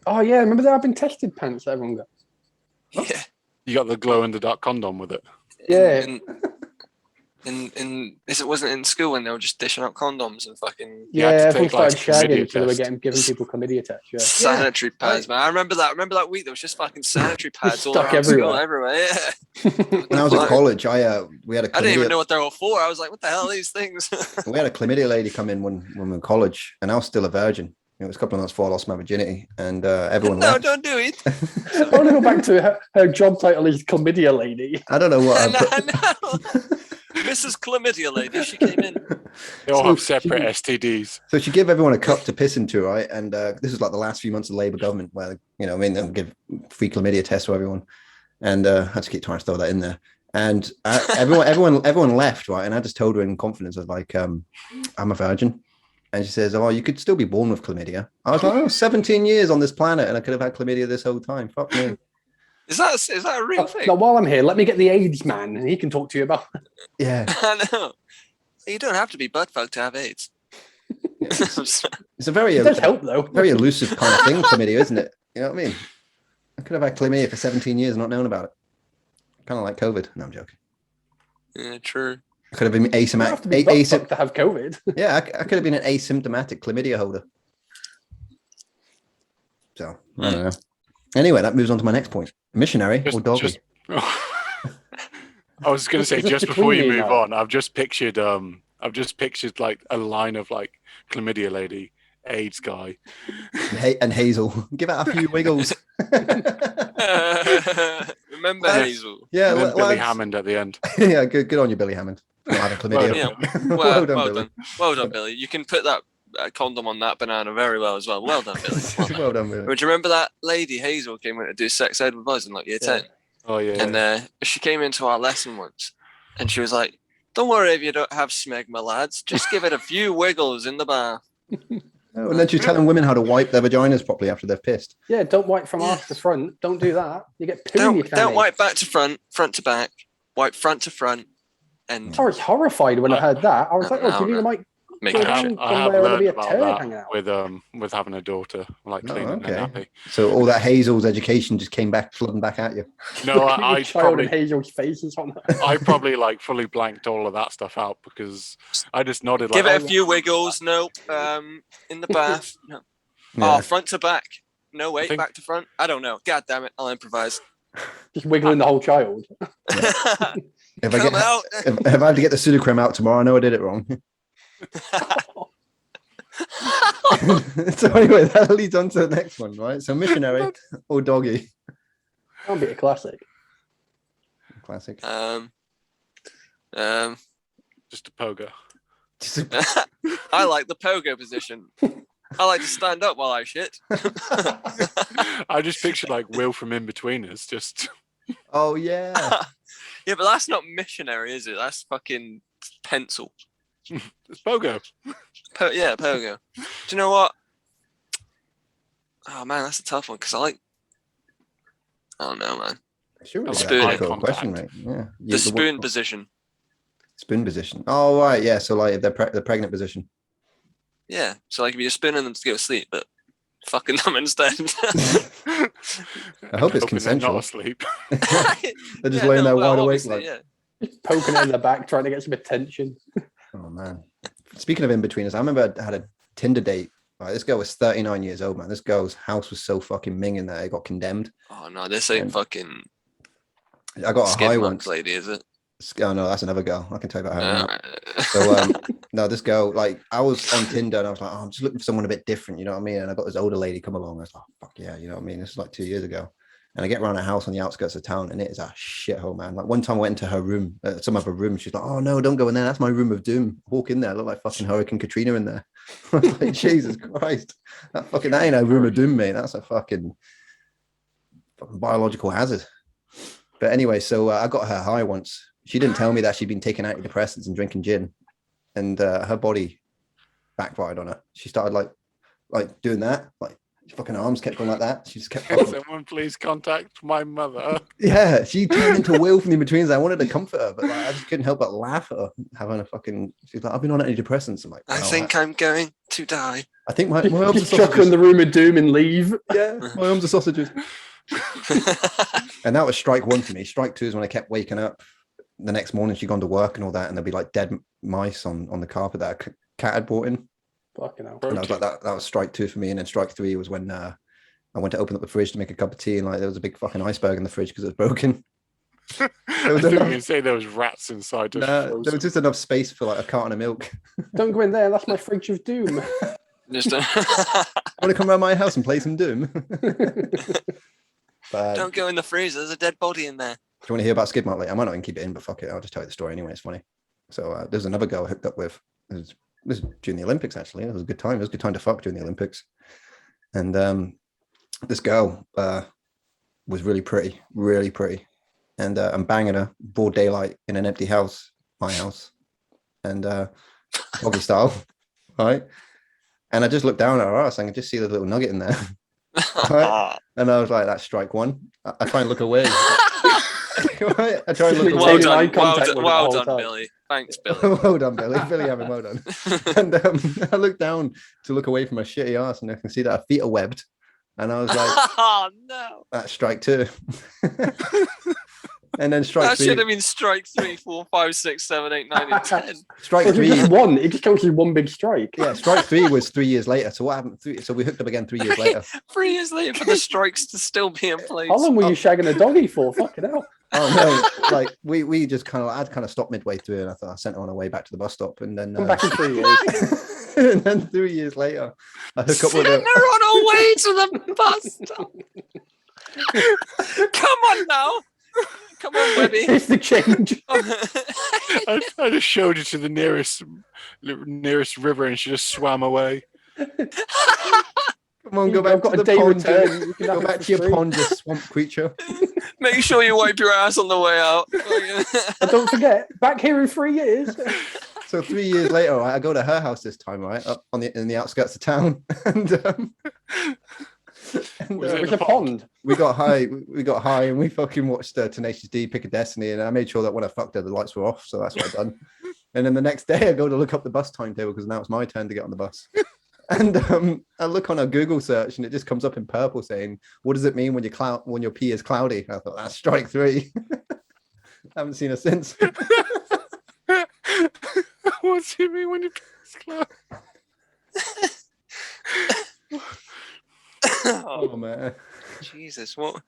Oh yeah, remember there have been tested pants that everyone got. Yeah. You got the glow-in-the-dark condom with it. Yeah. In it wasn't in school when they were just dishing out condoms and fucking You had to Everyone take, like, started shagging, chlamydia so they were test. giving people chlamydia tests. Yeah. sanitary pads, man. I remember that week there was just fucking sanitary pads all stuck around school, everywhere. everywhere. Yeah. When I was at college, we had a I didn't even know chlamydia. what they were for. I was like, what the hell are these things? We had a chlamydia lady come in when we were in college, and I was still a virgin. It was a couple of months before I lost my virginity, and everyone No, left. don't do it. I want to go back to her job title is chlamydia lady. I don't know what. No. Mrs. Chlamydia lady, she came in. They all have separate STDs. So she gave everyone a cup to piss into, right? And this was like the last few months of Labour government, where they'll give free chlamydia tests to everyone, and I had to keep trying to throw that in there. And everyone left, right? And I just told her in confidence, I was like, "I'm a virgin," and she says, "Oh, you could still be born with chlamydia." I was like, "Oh, 17 years on this planet, and I could have had chlamydia this whole time. Fuck me." Is that a real thing? Now, while I'm here, let me get the AIDS man, and he can talk to you about it. Yeah. I know. You don't have to be butt fucked to have AIDS. It's a very It does help, though. very elusive kind of thing, chlamydia, isn't it? You know what I mean? I could have had chlamydia for 17 years and not known about it. Kind of like COVID. No, I'm joking. Yeah, true. I could have been You don't have to be butt fucked to have COVID. Yeah, I could have been an asymptomatic chlamydia holder. So, I don't know. Anyway, that moves on to my next point. Missionary or doggy? I was going to say, Is this just before you between move you now? on, I've just pictured like a line of like chlamydia lady, AIDS guy. And Hazel. Give it a few wiggles. Remember Hazel? Yeah, And then Billy lads. Hammond at the end. Yeah, good on you, Billy Hammond. Not having chlamydia. Yeah. Well done, Billy. Well done, Billy. You can put that condom on that banana very well as well. Well done, Billy. Well done. Well done, Billy. But do you remember that lady Hazel came in to do sex ed with us in like year 10? Oh yeah. And she came into our lesson once and she was like, "Don't worry if you don't have smegma, lads. Just give it a few wiggles in the bath." Oh, and then she's telling women how to wipe their vaginas properly after they've pissed. Yeah, don't wipe from arse to front. Don't do that. You get poo in your Don't fanny. wipe back to front, front to back. Wipe front to front. And I was horrified when I heard that. I was like, No, do you mean like make go it down shit. I have somewhere where there'll be learned a about turd hanging out? that with having a daughter, like Oh, cleaning okay. a nappy. So all that Hazel's education just came back, flooding back at you. No, Your I child probably and Hazel's faces on that. I probably like fully blanked all of that stuff out because I just nodded Give like, it a few wiggles. Nope. In the bath. No. Yeah. Oh, front to back. No, wait, think- back to front. I don't know. God damn it. I'll improvise. Just wiggling the whole child. If I Come get, out. if I have to get the pseudocreme out tomorrow, I know I did it wrong. So anyway, that leads on to the next one, right? So missionary or doggy? That'll be a classic. Classic. just a pogo. I like the pogo position. I like to stand up while I shit. I just pictured like Will from In Between Us, just Oh yeah. Yeah, but that's not missionary, is it? That's fucking pencil. it's pogo. Yeah, pogo. Do you know what? Oh man, that's a tough one because I don't know, man. Sure, Like spoon. eye question, contact. mate. Yeah. The spoon position. Spoon position. Oh right, yeah. So like the pregnant position. Yeah, so like if you're spooning them to go to sleep, but fucking them instead. I hope it's Hoping they're not consensual. asleep. They're just laying there wide awake. Like, yeah. Just poking it in the back, trying to get some attention. oh man. Speaking of in betweeners, I remember I had a Tinder date. Right, this girl was 39 years old, man. This girl's house was so fucking minging that it got condemned. Oh no, this ain't And fucking I got a skid high marks once. lady, is it? Oh no, that's another girl. I can tell you about her now. Uh, So no, this girl, like I was on Tinder and I was like, oh, I'm just looking for someone a bit different, you know what I mean? And I got this older lady come along. I was like, fuck yeah, you know what I mean? This is like 2 years ago. And I get around her house on the outskirts of town and it is a shithole, man. Like one time I went into her room, some of her room. She's like, oh no, don't go in there. That's my room of doom. Walk in there. I look like fucking Hurricane Katrina in there. I was like, Jesus Christ. That ain't a room of doom, mate. That's a fucking biological hazard. But anyway, so I got her high once. She didn't tell me that she'd been taking antidepressants and drinking gin. And her body backfired on her. She started like doing that, like His fucking arms kept going like that. She just kept Can someone please contact my mother? yeah, she turned into a Will from the in-betweens. I wanted to comfort her, but like, I just couldn't help but laugh at her having a fucking. She's like, I've been on antidepressants. I'm like, I wow, think I'm going to die. I think my arms are Just chuck her in sausages. the room of doom and leave. Yeah, my arms are sausages. And that was strike one for me. Strike two is when I kept waking up the next morning. She'd gone to work and all that, and there'd be like dead mice on the carpet that a cat had brought in. Fucking hell. And I was like, that was strike two for me. And then strike three was when I went to open up the fridge to make a cup of tea, and like there was a big fucking iceberg in the fridge because it was broken. I thought you were going to say there was rats inside. There was just enough space for like a carton of milk. Don't go in there. That's my fridge of doom. Just Want to come around my house and play some Doom? But, don't go in the freezer. There's a dead body in there. do you want to hear about Skidmark later? I might not even keep it in, but fuck it. I'll just tell you the story anyway. It's funny. So there's another girl I hooked up with. This was during the Olympics, actually. It was a good time. It was a good time to fuck during the Olympics. And this girl was really pretty. And I'm banging her broad daylight in an empty house, my house. And doggy style, right? And I just looked down at her ass and I could just see the little nugget in there. Right? And I was like, that's strike one. I try and look away. Right? I try and look Well away. Eye done, contact with her the well whole done, time. Billy. Thanks, Billy. Well done, Billy. Billy having well done. And I looked down to look away from her shitty ass and I can see that her feet are webbed. And I was like, Oh no! that's strike two. And then strike That three. should have been strike 3, 4, 5, 6, 7, 8, 9, and 10. Strike If you three. just won, it just counts as one big strike. Yeah, strike three was 3 years later. So what happened? So we hooked up again 3 years later. 3 years later for the strikes to still be in place. How long were you shagging a doggy for? Fucking hell. Oh no! Like we just I'd kind of stopped midway through, and I thought I sent her on her way back to the bus stop, and then Come back in 3 years. and then 3 years later, I hook up with Send her her. on her way to the bus stop. Come on now. Come on, Webby. Here's the change. I just showed her to the nearest river, and she just swam away. Come on, go back I've got to a the day pond. return. You can Go have it back for to your free. pond, you swamp creature. Make sure you wipe your ass on the way out. And don't forget, back here in 3 years. So 3 years later, right, I go to her house this time, right, up in the outskirts of town, and Was it It's the a pond. we got high. We got high, and we fucking watched Tenacious D, Pick a Destiny, and I made sure that when I fucked her, the lights were off. So that's what I done. And then the next day, I go to look up the bus timetable because now it's my turn to get on the bus. And I look on a Google search, and it just comes up in purple saying, "What does it mean when your pee is cloudy?" And I thought that's strike three. I haven't seen her since. What's it mean when you close? Oh man, Jesus, what?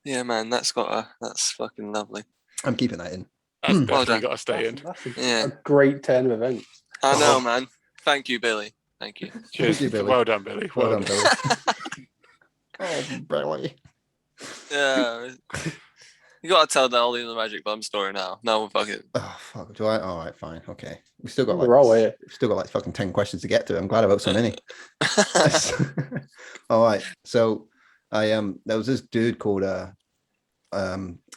Yeah, man, that's fucking lovely. I'm keeping that in. That's Well definitely done. got to stay in. That's Yeah. a great turn of events. I know, man. Thank you, Billy. Thank you. Cheers. you, Billy. Well done, Billy. Well Well done, done. Billy. Oh, Billy. Yeah. You gotta tell the Ollie and the Magic Bum story now. No, fuck it. Oh fuck. Do I? All right, fine, okay. We still got We're all here. like fucking 10 questions to get to. I'm glad I wrote so many. All right. So there was this dude called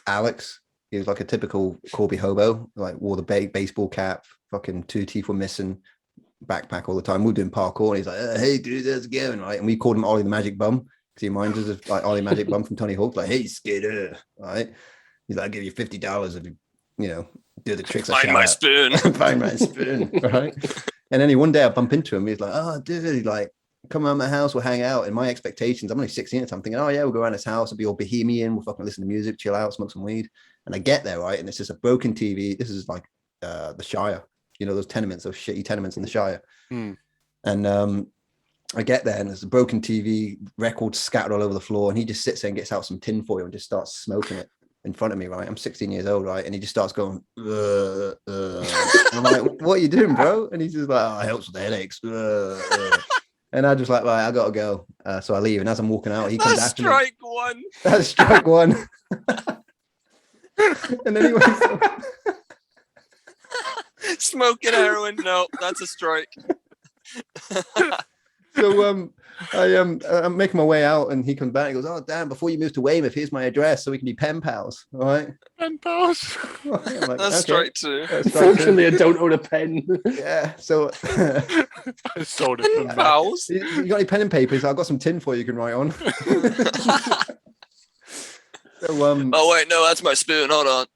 Alex. He was like a typical Corby hobo, like wore the baseball cap, fucking 2 teeth were missing, backpack all the time. We were doing parkour, and he's like, "Hey dude, how's it going?" Right. And we called him Ollie the Magic Bum because he reminds us of like Ollie Magic Bum from Tony Hawk, like, "Hey skater," right? He's like, "I'll give you $50 if you do the tricks I Find shout my at." spoon. Find my spoon, right? And then one day I bump into him. He's like, "Oh, dude, like, come around my house, we'll hang out." And my expectations, I'm only 16 or something. "Oh yeah, we'll go around his house, it'll be all bohemian, we'll fucking listen to music, chill out, smoke some weed." And I get there, right? And it's just a broken TV. This is like the Shire, those tenements, those shitty tenements in the Shire. Hmm. And I get there, and there's a broken TV, records scattered all over the floor, and he just sits there and gets out some tinfoil and just starts smoking it in front of me, right? I'm 16 years old, right? And he just starts going, I'm like, "What are you doing, bro?" And he's just like, "Oh, it helps with the headaches." And I just like, "Right, I gotta go." So I leave, and as I'm walking out, he comes That's after me. strike one. That's strike one. And then he went, Smoking heroin. No, that's a strike. so I'm making my way out, and he comes back and goes, "Oh damn, before you move to Weymouth, here's my address so we can be pen pals." All right. pen pals. I'm like, That's okay, strike two. that's strike two. Fortunately, I don't own a pen. Yeah, so I sold it for me. Pals. you got any pen and papers? I've got some tin for you can write on. So Oh wait, no, that's my spoon. Hold on.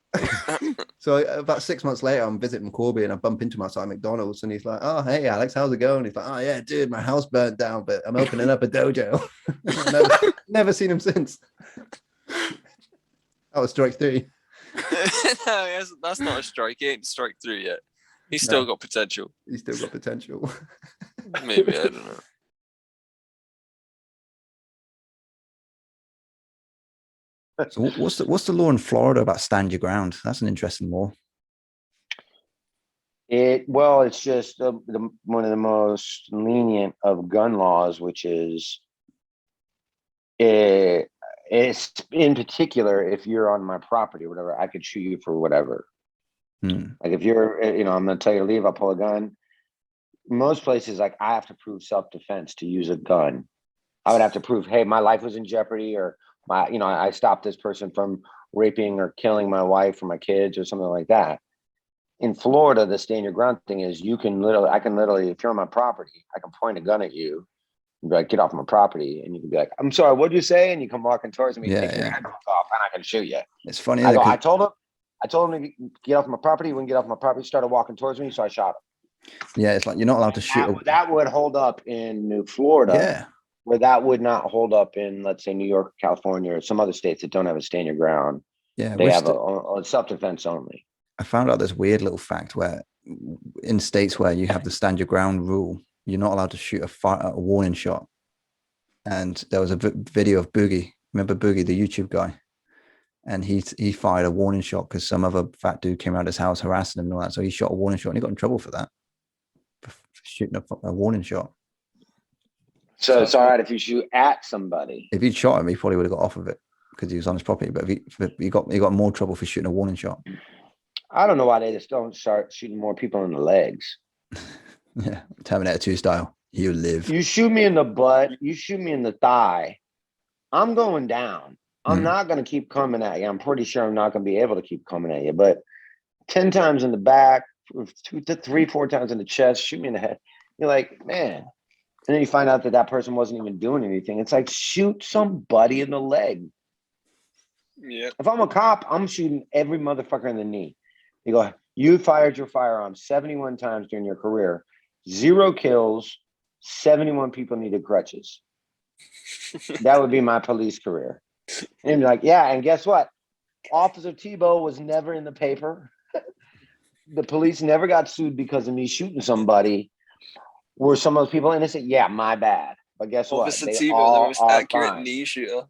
so about 6 months later, I'm visiting Corby and I bump into him outside McDonald's and he's like, "Oh, hey Alex, how's it going?" He's like, "Oh yeah, dude, my house burnt down, but I'm opening up a dojo." never seen him since. That was strike three. No, that's not a strike. He ain't strike three yet. He's still got potential. He's still got potential. Maybe, I don't know. So what's the law in Florida about stand your ground? That's an interesting law. It's just one of the most lenient of gun laws, which is it's in particular, if you're on my property or whatever, I could shoot you for whatever. Like if you're, I'm gonna tell you to leave, I'll pull a gun. Most places, like I have to prove self-defense to use a gun. I would have to prove, hey, my life was in jeopardy, or I stopped this person from raping or killing my wife or my kids or something like that. In Florida, the stand your ground thing is I can literally, if you're on my property, I can point a gun at you and be like, get off my property. And you can be like, I'm sorry, what'd you say? And you come walking towards me, take your hand off, and I can shoot you. It's funny. I told him to get off my property. He wouldn't get off my property. He started walking towards me, so I shot him. Yeah, it's like you're not allowed to shoot. That would hold up in New Florida. Yeah. Where that would not hold up in, let's say, New York, California, or some other states that don't have a stand your ground. Yeah, they have a self-defense only. I found out this weird little fact where in states where you have the stand your ground rule, you're not allowed to shoot a warning shot. And there was a video of Boogie. Remember Boogie, the YouTube guy? And he fired a warning shot because some other fat dude came around his house harassing him and all that. So he shot a warning shot and he got in trouble for that. For shooting a warning shot. So it's all right if you shoot at somebody. If he'd shot him, he probably would have got off of it because he was on his property. But he got more trouble for shooting a warning shot. I don't know why they just don't start shooting more people in the legs. Yeah, Terminator 2 style. You live. You shoot me in the butt. You shoot me in the thigh. I'm going down. I'm not going to keep coming at you. I'm pretty sure I'm not going to be able to keep coming at you. But 10 times in the back, 2 to 3, 4 times in the chest, shoot me in the head. You're like, man. And then you find out that person wasn't even doing anything. It's like, shoot somebody in the leg. Yeah. If I'm a cop, I'm shooting every motherfucker in the knee. You go, you fired your firearm 71 times during your career. 0 kills, 71 people needed crutches. That would be my police career. And you'd be like, yeah, and guess what? Officer Thibault was never in the paper. The police never got sued because of me shooting somebody. Were some of those people innocent? Yeah, my bad. But guess what? Officer They Thibault, all the most are accurate fine. knee shooter.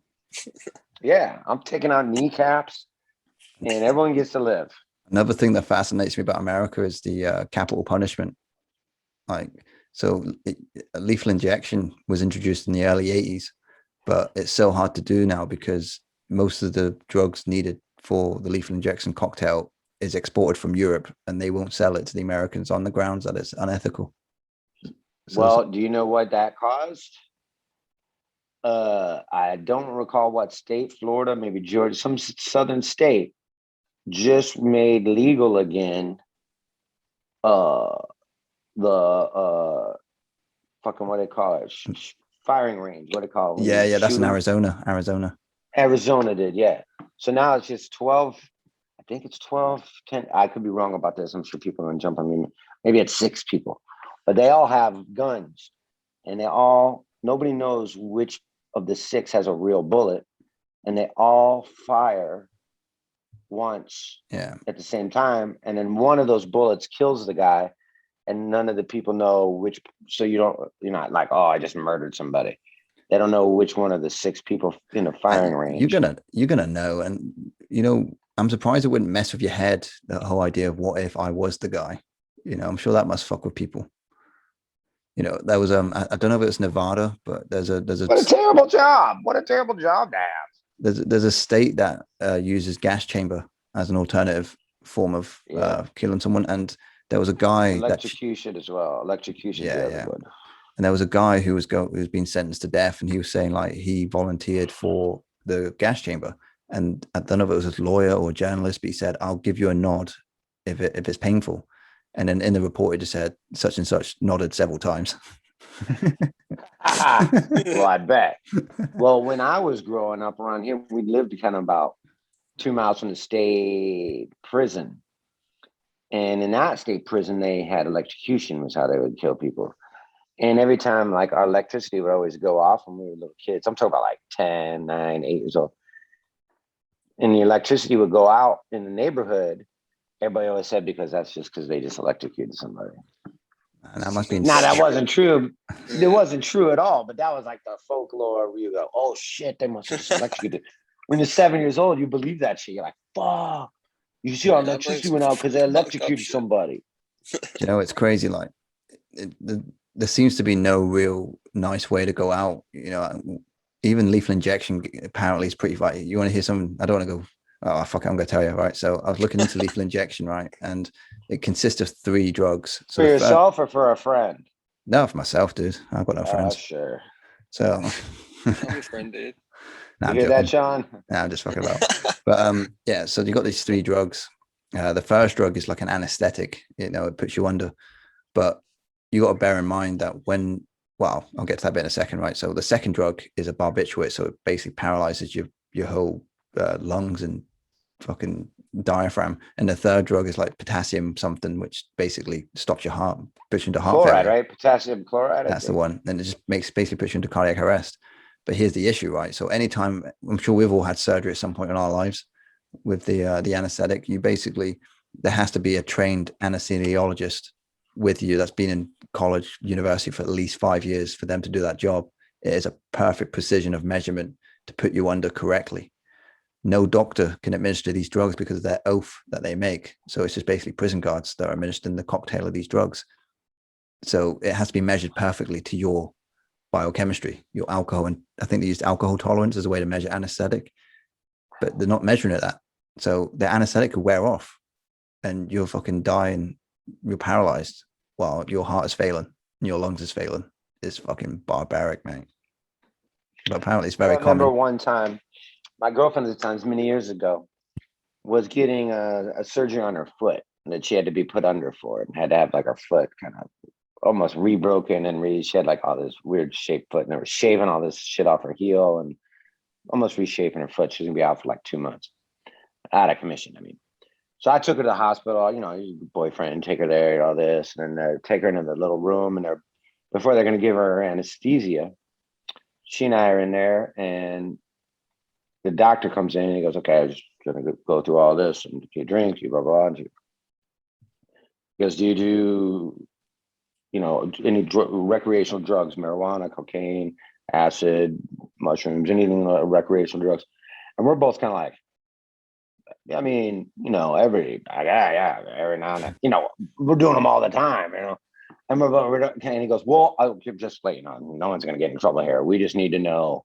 Yeah, I'm taking out kneecaps, and everyone gets to live. Another thing that fascinates me about America is the capital punishment. Lethal injection was introduced in the early 80s, but it's so hard to do now because most of the drugs needed for the lethal injection cocktail is exported from Europe, and they won't sell it to the Americans on the grounds that it's unethical. So, do you know what that caused? I don't recall what state, Florida, maybe Georgia, some southern state just made legal again the fucking, what do they call it? Firing range, what do they call it? Yeah, that's in Arizona. Arizona did, yeah. So now it's just 12, I think it's 12, 10. I could be wrong about this. I'm sure people are going to jump on me. Maybe it's 6 people. But they all have guns, and nobody knows which of the 6 has a real bullet, and they all fire once at the same time. And then one of those bullets kills the guy, and none of the people know which. So you're not like, oh, I just murdered somebody. They don't know which one of the 6 people in the firing range. You're gonna know. And I'm surprised it wouldn't mess with your head, the whole idea of what if I was the guy. I'm sure that must fuck with people. There was I don't know if it's Nevada, but there's a what a terrible job. What a terrible job to have. There's a state that uses gas chamber as an alternative form of killing someone, and there was a guy electrocution as well. Electrocution, yeah. And there was a guy who was being sentenced to death, and he was saying like he volunteered for the gas chamber, And I don't know if it was his lawyer or journalist, but he said, "I'll give you a nod if it's painful." And then in the report, it just said such and such nodded several times. Well, I bet. Well, when I was growing up around here, we lived kind of about 2 miles from the state prison. And in that state prison, they had electrocution was how they would kill people. And every time, like, our electricity would always go off when we were little kids. I'm talking about like 10, 9, 8 years old. And the electricity would go out in the neighborhood. Everybody always said because that's just because they just electrocuted somebody. And that must be Now, that wasn't true. It wasn't true at all, but that was like the folklore where you go, oh shit, they must have just electrocuted. When you're 7 years old, you believe that shit. You're like, fuck. You see our electricity went out because they electrocuted somebody. You know, it's crazy. Like, there seems to be no real nice way to go out. You know, even lethal injection apparently is pretty vital. You want to hear something? I don't want to go, oh, fuck it, I'm going to tell you, right? So I was looking into lethal injection, right? And it consists of 3 drugs. So for yourself or for a friend? No, for myself, dude. I've got no friends. Sure. So. I'm your friend, dude. Nah, you hear that, Sean? Nah, I'm just fucking about. But yeah, so you got these 3 drugs. The first drug is like an anesthetic, you know, it puts you under. But you got to bear in mind that well, I'll get to that bit in a second, right? So the second drug is a barbiturate, so it basically paralyzes your whole lungs and fucking diaphragm. And the third drug is like potassium something, which basically stops your heart, puts you into heart failure. Chloride, right? Potassium chloride. That's the one. And it just basically puts you into cardiac arrest. But here's the issue, right? So anytime, I'm sure we've all had surgery at some point in our lives with the anesthetic, there has to be a trained anesthesiologist with you that's been in college, university for at least 5 years for them to do that job. It is a perfect precision of measurement to put you under correctly. No doctor can administer these drugs because of their oath that they make. So it's just basically prison guards that are administering the cocktail of these drugs. So it has to be measured perfectly to your biochemistry, your alcohol, and I think they used alcohol tolerance as a way to measure anesthetic, but they're not measuring it that. So the anesthetic could wear off and you'll fucking die and you're paralyzed while your heart is failing and your lungs is failing. It's fucking barbaric, man. But apparently it's very common. I remember one time, my girlfriend at the time, many years ago, was getting a surgery on her foot that she had to be put under for it and had to have like her foot kind of almost rebroken and she had like all this weird shaped foot and they were shaving all this shit off her heel and almost reshaping her foot. She's gonna be out for like 2 months, out of commission. I mean, so I took her to the hospital, you know, your boyfriend, take her there, all this, and then take her into the little room and before they're gonna give her anesthesia, she and I are in there and the doctor comes in and he goes, okay, I'm just gonna go through all this and do you drink, you blah, blah, blah. He goes, do you do, you know, any recreational drugs, marijuana, cocaine, acid, mushrooms, anything recreational drugs? And we're both kind of like, I mean, you know, every now and then, you know, we're doing them all the time, you know. And and he goes, well, I'll just let you know, no one's going to get in trouble here. We just need to know,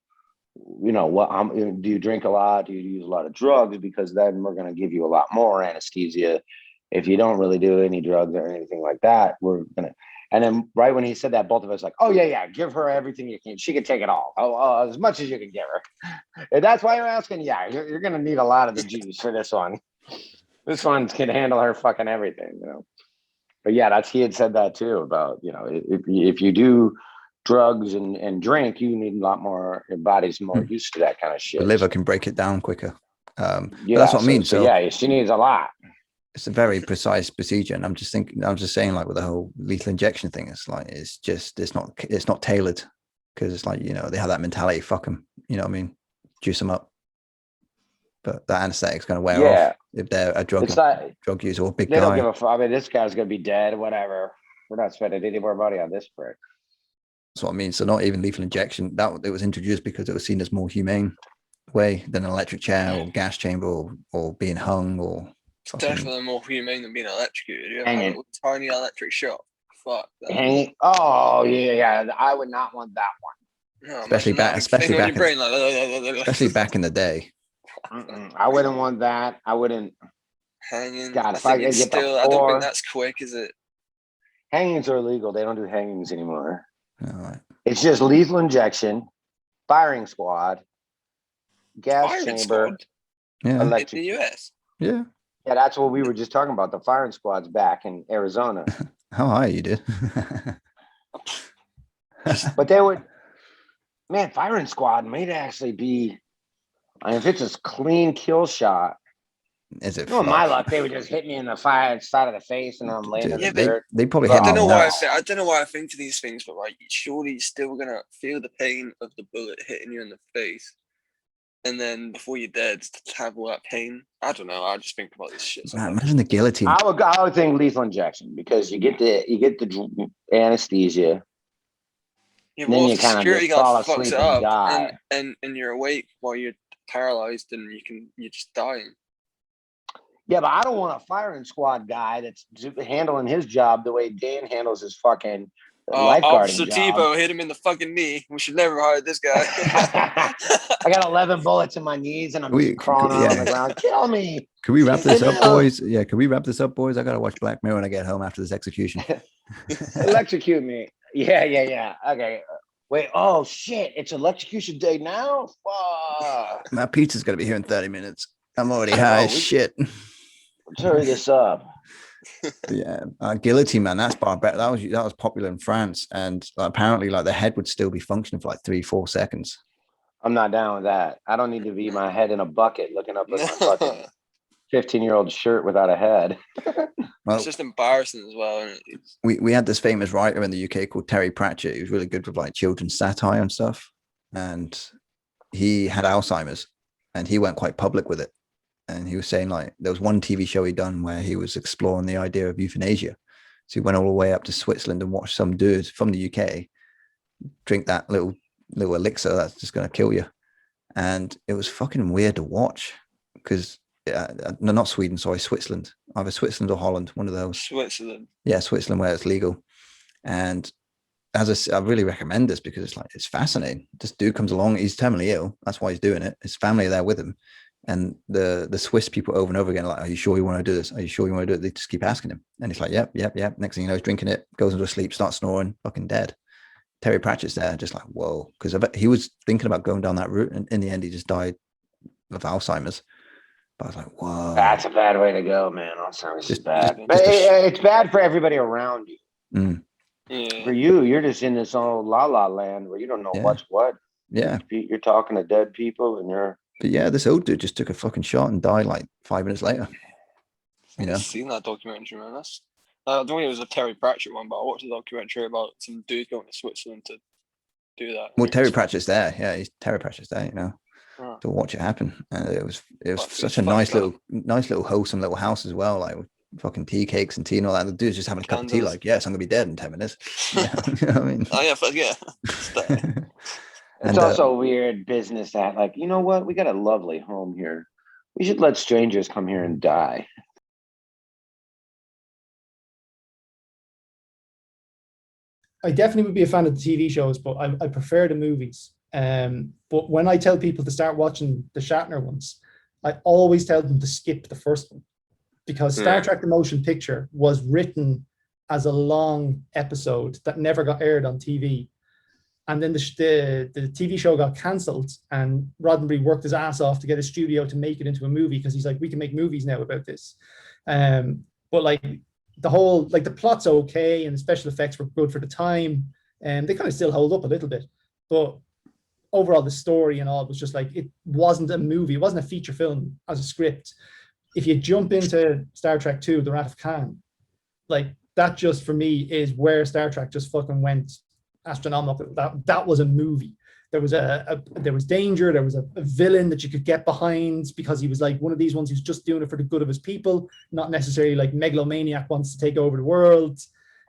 you know, do you drink a lot? Do you use a lot of drugs? Because then we're going to give you a lot more anesthesia. If you don't really do any drugs or anything like that, we're going to. And then right when he said that, both of us like, oh, yeah, give her everything you can. She can take it all. As much as you can give her. And that's why you're asking. Yeah, you're going to need a lot of the juice for this one. This one can handle her fucking everything, you know. But yeah, he had said that too about, you know, if you do drugs and drink, you need a lot more, your body's more used to that kind of shit. The liver can break it down quicker. Yeah, that's what I mean. So yeah, she needs a lot. It's a very precise procedure, and I'm just saying, like with the whole lethal injection thing, it's like it's not tailored because it's like, you know, they have that mentality, fuck them, you know what I mean, juice them up. But the anesthetic's going to wear off if they're a drug user or big guy. They don't give a fuck. I mean, this guy's going to be dead, whatever. We're not spending any more money on this prick. That's what I mean. So not even lethal injection. That it was introduced because it was seen as more humane way than an electric chair or gas chamber or being hung or. Definitely more humane than being electrocuted. You ever had a tiny electric shock? Fuck that. Hanging. Oh yeah. I would not want that one. No, especially back in the day. I wouldn't want that. I wouldn't. Hanging. God, if I could get still, I don't think that's quick, is it? Hangings are illegal. They don't do hangings anymore. All right. It's just lethal injection, firing squad, gas chamber. Yeah. In Electric. the US. Yeah. Yeah, that's what we were just talking about. The firing squad's back in Arizona. How high you did? But they would, man, firing squad might actually be, I mean, if it's a clean kill shot, Is it? no, my luck, they would just hit me in the side of the face and I'm laying in the Yeah, dirt. They probably I hit I don't me know why. nuts. I don't know why I think of these things, but like, surely you're still gonna feel the pain of the bullet hitting you in the face, and then before you're dead, to have all that pain. I don't know. I just think about this shit. Man, Sometimes. imagine the guillotine. I would think lethal injection because you get the anesthesia. Yeah, then well, you if the kinda security just fall guard fucks asleep it and up, die. and you're awake while you're paralyzed, and you're just dying. Yeah, but I don't want a firing squad guy that's handling his job the way Dan handles his fucking lifeguarding Officer job. Thibault hit him in the fucking knee. We should never hire this guy. I got 11 bullets in my knees and I'm just crawling out on the ground. Kill me. Can we wrap this up, Yeah. boys? Yeah, can we wrap this up, boys? I gotta watch Black Mirror when I get home after this execution. Electrocute me. Yeah. Okay. Wait. Oh, shit. It's electrocution day now? Fuck. My pizza's gonna be here in 30 minutes. I'm already high as shit. Let's hurry this up. Yeah, guillotine, man. That's barbaric. That was popular in France, and apparently, like the head would still be functioning for like 3-4 seconds. I'm not down with that. I don't need to be my head in a bucket looking up at my fucking 15-year-old shirt without a head. Well, It's just embarrassing as well. Isn't it? we had this famous writer in the UK called Terry Pratchett. He was really good with like children's satire and stuff, and he had Alzheimer's, and he went quite public with it. And he was saying like there was one TV show he'd done where he was exploring the idea of euthanasia. So he went all the way up to Switzerland and watched some dude from the UK drink that little elixir that's just going to kill you. And it was fucking weird to watch because no, not Sweden, sorry, Switzerland. Either Switzerland or Holland, one of those. Switzerland. Yeah, Switzerland where it's legal. And I really recommend this because it's fascinating. This dude comes along, he's terminally ill. That's why he's doing it. His family are there with him. And the Swiss people over and over again are like, are you sure you want to do this? Are you sure you want to do it? They just keep asking him. And he's like, yep. Next thing you know, he's drinking it, goes into sleep, starts snoring, fucking dead. Terry Pratchett's there, just like, whoa. Because he was thinking about going down that route. And in the end, he just died of Alzheimer's. But I was like, whoa. That's a bad way to go, man. Alzheimer's is bad. But it's bad for everybody around you. Mm. Yeah. For you, you're just in this old la land where you don't know what's what. Yeah. You're talking to dead people and you're... But yeah, this old dude just took a fucking shot and died like 5 minutes later. You know? I've seen that documentary, man. That's I don't think it was a Terry Pratchett one, but I watched a documentary about some dude going to Switzerland to do that. Well, Terry Pratchett's there. Yeah, Terry Pratchett's there, you know, to watch it happen. And it was such a nice little wholesome little house as well, like with fucking tea cakes and tea and all that. The dude's just having a cup of tea, like, yes, I'm gonna be dead in 10 minutes. You know what I mean? Oh yeah. It's also a weird business that, like, you know what? We got a lovely home here. We should let strangers come here and die. I definitely would be a fan of the TV shows, but I prefer the movies. But when I tell people to start watching the Shatner ones, I always tell them to skip the first one because Star Trek: The Motion Picture was written as a long episode that never got aired on TV. And then the TV show got cancelled, and Roddenberry worked his ass off to get a studio to make it into a movie because he's like, we can make movies now about this. But like the whole, like the plot's okay, and the special effects were good for the time, and they kind of still hold up a little bit. But overall, the story and all was just like, it wasn't a movie, it wasn't a feature film as a script. If you jump into Star Trek 2, The Wrath of Khan, like that just for me is where Star Trek just fucking went astronomical. That was a movie. There was there was danger. There was a villain that you could get behind because he was like one of these ones who's just doing it for the good of his people, not necessarily like megalomaniac wants to take over the world.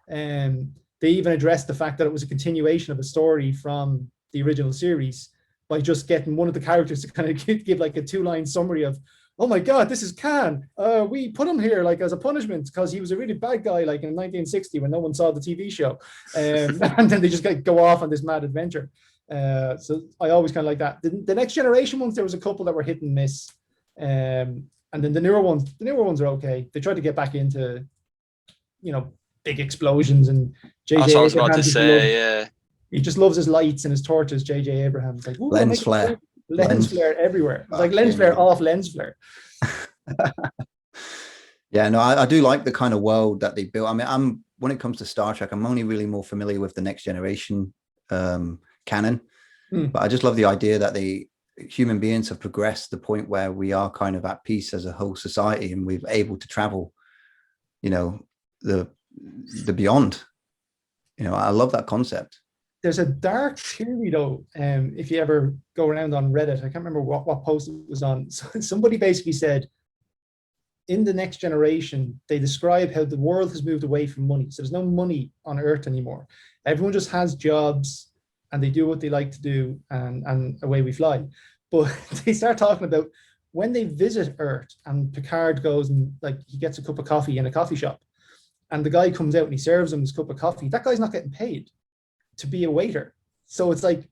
They even addressed the fact that it was a continuation of a story from the original series by just getting one of the characters to kind of give like a 2-line summary of, oh my God, this is Khan. We put him here like as a punishment because he was a really bad guy like in 1960 when no one saw the TV show. And then they just go off on this mad adventure. So I always kind of like that. The Next Generation ones, there was a couple that were hit and miss. And then the newer ones are okay. They tried to get back into, you know, big explosions and J.J. That's what I was about Abrams to say, yeah. He just loves his lights and his torches, J.J. Abrams. Like, lens flare. lens flare everywhere. It's like lens flare off lens flare. Yeah, no, I do like the kind of world that they built. I mean, when it comes to Star Trek, I'm only really more familiar with the Next Generation canon, but I just love the idea that human beings have progressed to the point where we are kind of at peace as a whole society, and we're able to travel, the beyond. I love that concept. There's a dark theory though. If you ever go around on Reddit, I can't remember what post it was on. So somebody basically said, in the Next Generation, they describe how the world has moved away from money. So there's no money on Earth anymore. Everyone just has jobs and they do what they like to do, and away we fly. But they start talking about when they visit Earth and Picard goes and he gets a cup of coffee in a coffee shop, and the guy comes out and he serves him his cup of coffee. That guy's not getting paid to be a waiter. So it's like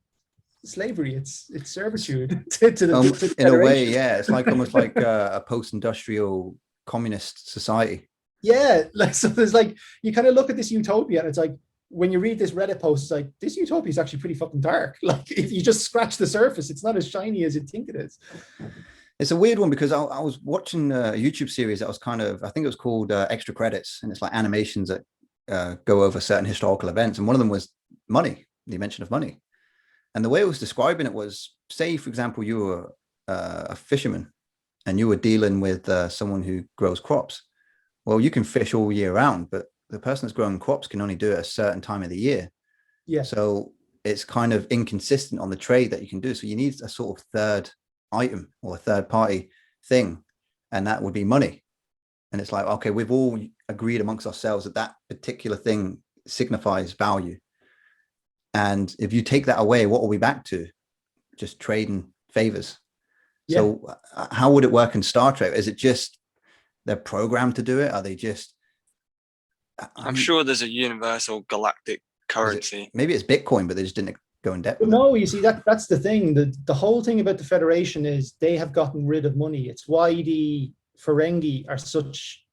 slavery. It's servitude to the in a way, yeah. It's almost like a post-industrial communist society. Yeah, so there's you kind of look at this utopia, and it's like, when you read this Reddit post, it's like, this utopia is actually pretty fucking dark. If you just scratch the surface, it's not as shiny as you think it is. It's a weird one, because I was watching a YouTube series that was I think it was called Extra Credits, and it's like animations that go over certain historical events, and one of them was money, the mention of money. And the way it was describing it was, say, for example, you were a fisherman and you were dealing with someone who grows crops. Well, you can fish all year round, but the person that's growing crops can only do it a certain time of the year. Yeah. So it's kind of inconsistent on the trade that you can do. So you need a sort of third item or a third party thing, and that would be money. And it's like, okay, we've all agreed amongst ourselves that that particular thing signifies value. And if you take that away, what are we back to? Just trading favors. Yeah. So how would it work in Star Trek? Is it just they're programmed to do it? Are they just... I'm sure there's a universal galactic currency. Maybe it's Bitcoin, but they just didn't go in depth. No, you see, that's the thing. The whole thing about the Federation is they have gotten rid of money. It's why the Ferengi are such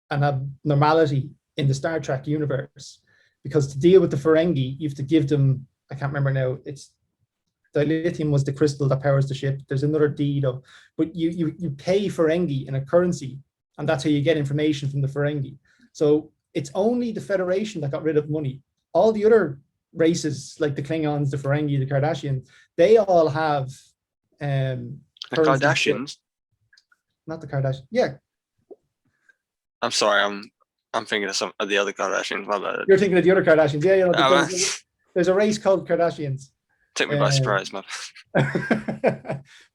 an abnormality in the Star Trek universe. Because to deal with the Ferengi, you have to give them, I can't remember now, it's dilithium was the crystal that powers the ship. There's another D though. But you pay Ferengi in a currency, and that's how you get information from the Ferengi. So it's only the Federation that got rid of money. All the other races, like the Klingons, the Ferengi, the Kardashians, they all have the Kardashians? Not the Kardashians. Yeah. I'm sorry, I'm thinking of some of the other Kardashians. My bad. You're thinking of the other Kardashians. Yeah, there's a race called Kardashians. Took me by surprise, man.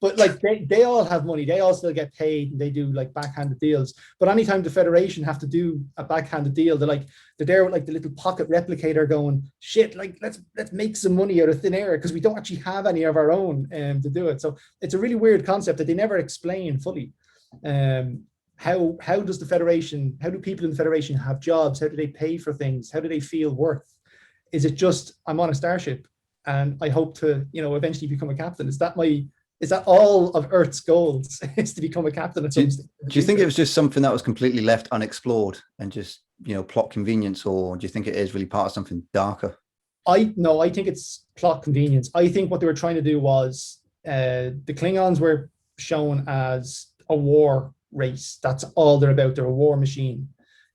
But they all have money. They all still get paid, and they do backhanded deals. But anytime the Federation have to do a backhanded deal, they're there with the little pocket replicator going, shit, let's make some money out of thin air, because we don't actually have any of our own to do it. So it's a really weird concept that they never explain fully. How does the Federation, how do people in the Federation have jobs? How do they pay for things? How do they feel worth? Is it just, I'm on a starship and I hope to, eventually become a captain? Is that all of Earth's goals, is to become a captain at some stage? Do you think it was just something that was completely left unexplored and just, plot convenience, or do you think it is really part of something darker? I think it's plot convenience. I think what they were trying to do was, the Klingons were shown as a war race. That's all they're about. They're a war machine.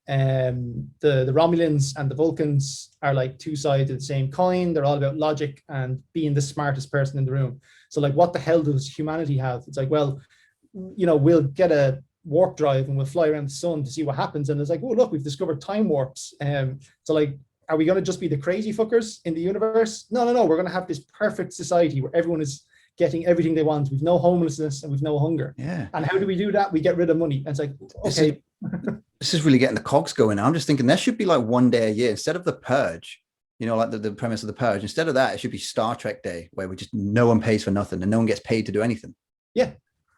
The Romulans and the Vulcans are like two sides of the same coin. They're all about logic and being the smartest person in the room. So what the hell does humanity have? It's well, we'll get a warp drive and we'll fly around the sun to see what happens. And it's oh, look, we've discovered time warps. Are we going to just be the crazy fuckers in the universe? No. We're going to have this perfect society where everyone is getting everything they want. We've no homelessness and we've no hunger. Yeah. And how do we do that? We get rid of money. And it's okay. This is really getting the cogs going. I'm just thinking there should be one day a year instead of the Purge, the premise of the Purge. Instead of that, it should be Star Trek Day, where no one pays for nothing and no one gets paid to do anything. Yeah.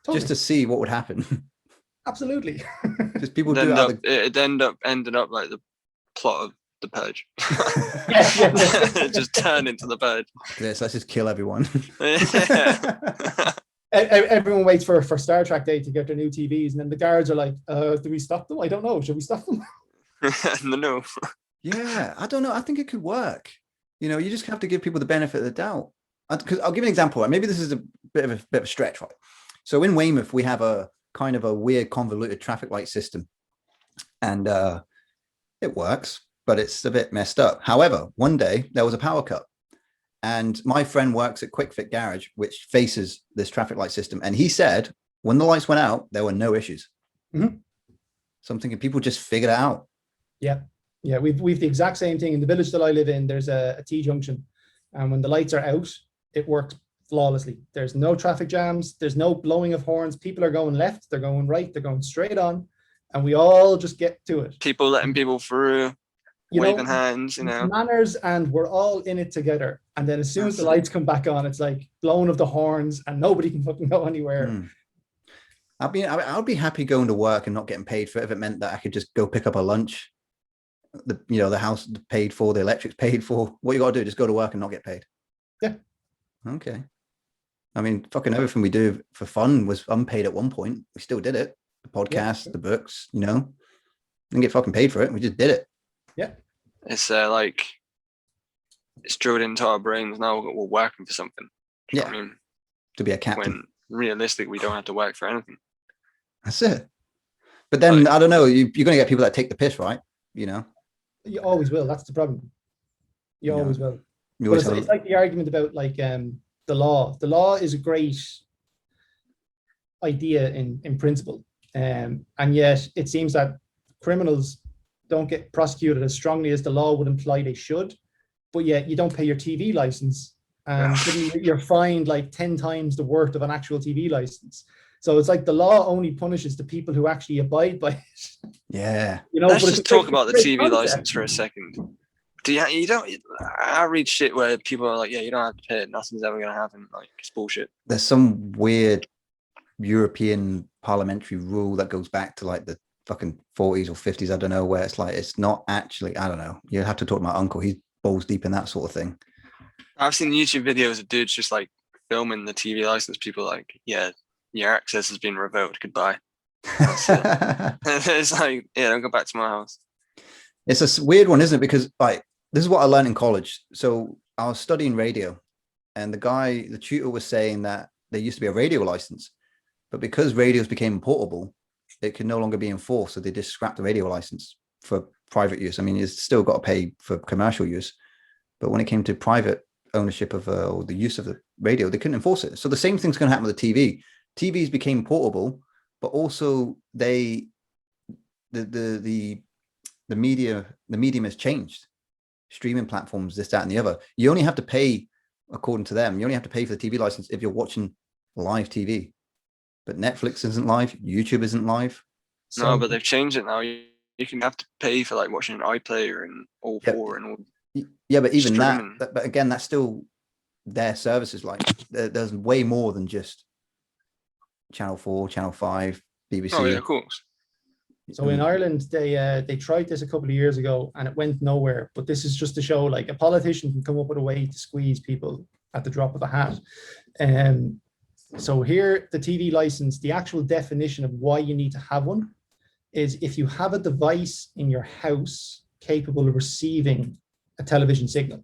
Totally. Just to see what would happen. Absolutely. Because people it ended up like the plot of the Purge. It just turned into the Purge. Yes, let's just kill everyone. Everyone waits for Star Trek Day to get their new TVs, and then the guards are like, do we stop them? I don't know. Should we stop them? No. Yeah, I don't know. I think it could work. You just have to give people the benefit of the doubt. because I'll give you an example. And maybe this is a bit of a stretch, right? So in Weymouth, we have a kind of a weird convoluted traffic light system, and it works, but it's a bit messed up. However, one day there was a power cut, and my friend works at Quick Fit Garage, which faces this traffic light system, and he said when the lights went out, there were no issues. Mm-hmm. So I'm thinking people just figured it out. Yeah, yeah, we've the exact same thing in the village that I live in. There's a T junction, and when the lights are out, it works flawlessly. There's no traffic jams. There's no blowing of horns. People are going left. They're going right. They're going straight on, and we all just get to it. People letting people through, waving hands, manners, and we're all in it together. And then as soon as the lights come back on, it's like blowing of the horns, and nobody can fucking go anywhere. I'd be happy going to work and not getting paid for it if it meant that I could just go pick up a lunch. The house paid for, the electric's paid for. What you got to do, just go to work and not get paid. Yeah. Okay. I mean, fucking everything we do for fun was unpaid at one point. We still did it. The podcast, the books, didn't get fucking paid for it. We just did it. Yeah. It's like it's drilled into our brains now. We're working for something. Yeah. I mean, to be a captain. When realistically, we don't have to work for anything. That's it. But then I don't know. You're going to get people that take the piss, right? You always will. That's the problem. You always will. It's like the argument about the law. The law is a great idea in principle, and yet it seems that criminals don't get prosecuted as strongly as the law would imply they should. But yet you don't pay your TV license, and you're fined like 10 times the worth of an actual TV license. So it's like the law only punishes the people who actually abide by it. Yeah. Let's just talk about the TV license for a second. I read shit where people are like, yeah, you don't have to pay it. Nothing's ever going to happen. Like, it's bullshit. There's some weird European parliamentary rule that goes back to like the fucking 40s or 50s. I don't know, where it's like, it's not actually, I don't know. You have to talk to my uncle. He's balls deep in that sort of thing. I've seen YouTube videos of dudes just like filming the TV license. People like, yeah, your access has been revoked. Goodbye. It's like, yeah, don't go back to my house. It's a weird one, isn't it? Because like, this is what I learned in college. So I was studying radio, and the tutor was saying that there used to be a radio license, but because radios became portable, it could no longer be enforced. So they just scrapped the radio license for private use. I mean, it's still got to pay for commercial use, but when it came to private ownership of or the use of the radio, they couldn't enforce it. So the same thing's going to happen with the TV. TVs became portable, but also the medium has changed. Streaming platforms, this, that, and the other. You only have to pay, according to them, you only have to pay for the TV license if you're watching live TV. But Netflix isn't live, YouTube isn't live. No, but they've changed it now. You can have to pay for like watching an iPlayer and all four and all. Yeah, but even that, but again, that's still their services. Like there's way more than just Channel 4, Channel 5, BBC. Oh yeah, of course. So in Ireland, they tried this a couple of years ago and it went nowhere. But this is just to show like a politician can come up with a way to squeeze people at the drop of a hat. So here, the TV license, the actual definition of why you need to have one is if you have a device in your house capable of receiving a television signal.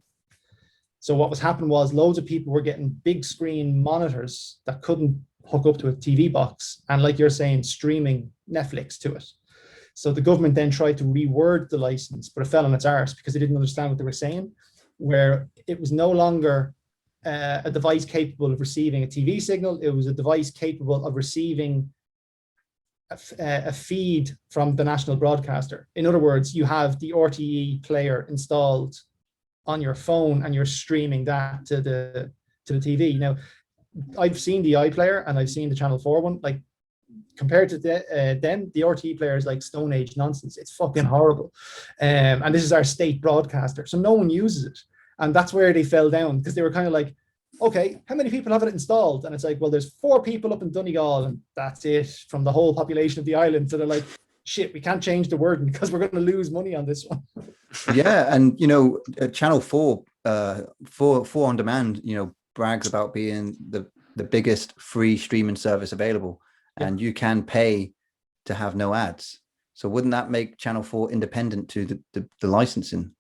So what was happening was loads of people were getting big screen monitors that couldn't hook up to a TV box. And like you're saying, streaming Netflix to it. So the government then tried to reword the license, but it fell on its arse because they didn't understand what they were saying, where it was no longer a device capable of receiving a TV signal. It was a device capable of receiving a feed from the national broadcaster. In other words, you have the RTE player installed on your phone and you're streaming that to the TV. Now, I've seen the iPlayer and I've seen the Channel 4 one. Like, compared to them, the RTE player is like Stone Age nonsense. It's fucking horrible. And this is our state broadcaster, so no one uses it. And that's where they fell down, because they were kind of like, okay, how many people have it installed? And it's like, well, there's 4 people up in Donegal, and that's it from the whole population of the island. So they're like, shit, we can't change the wording because we're going to lose money on this one. Yeah, and Channel 4, 4 on demand, brags about being the biggest free streaming service available, and you can pay to have no ads. So wouldn't that make Channel 4 independent to the licensing?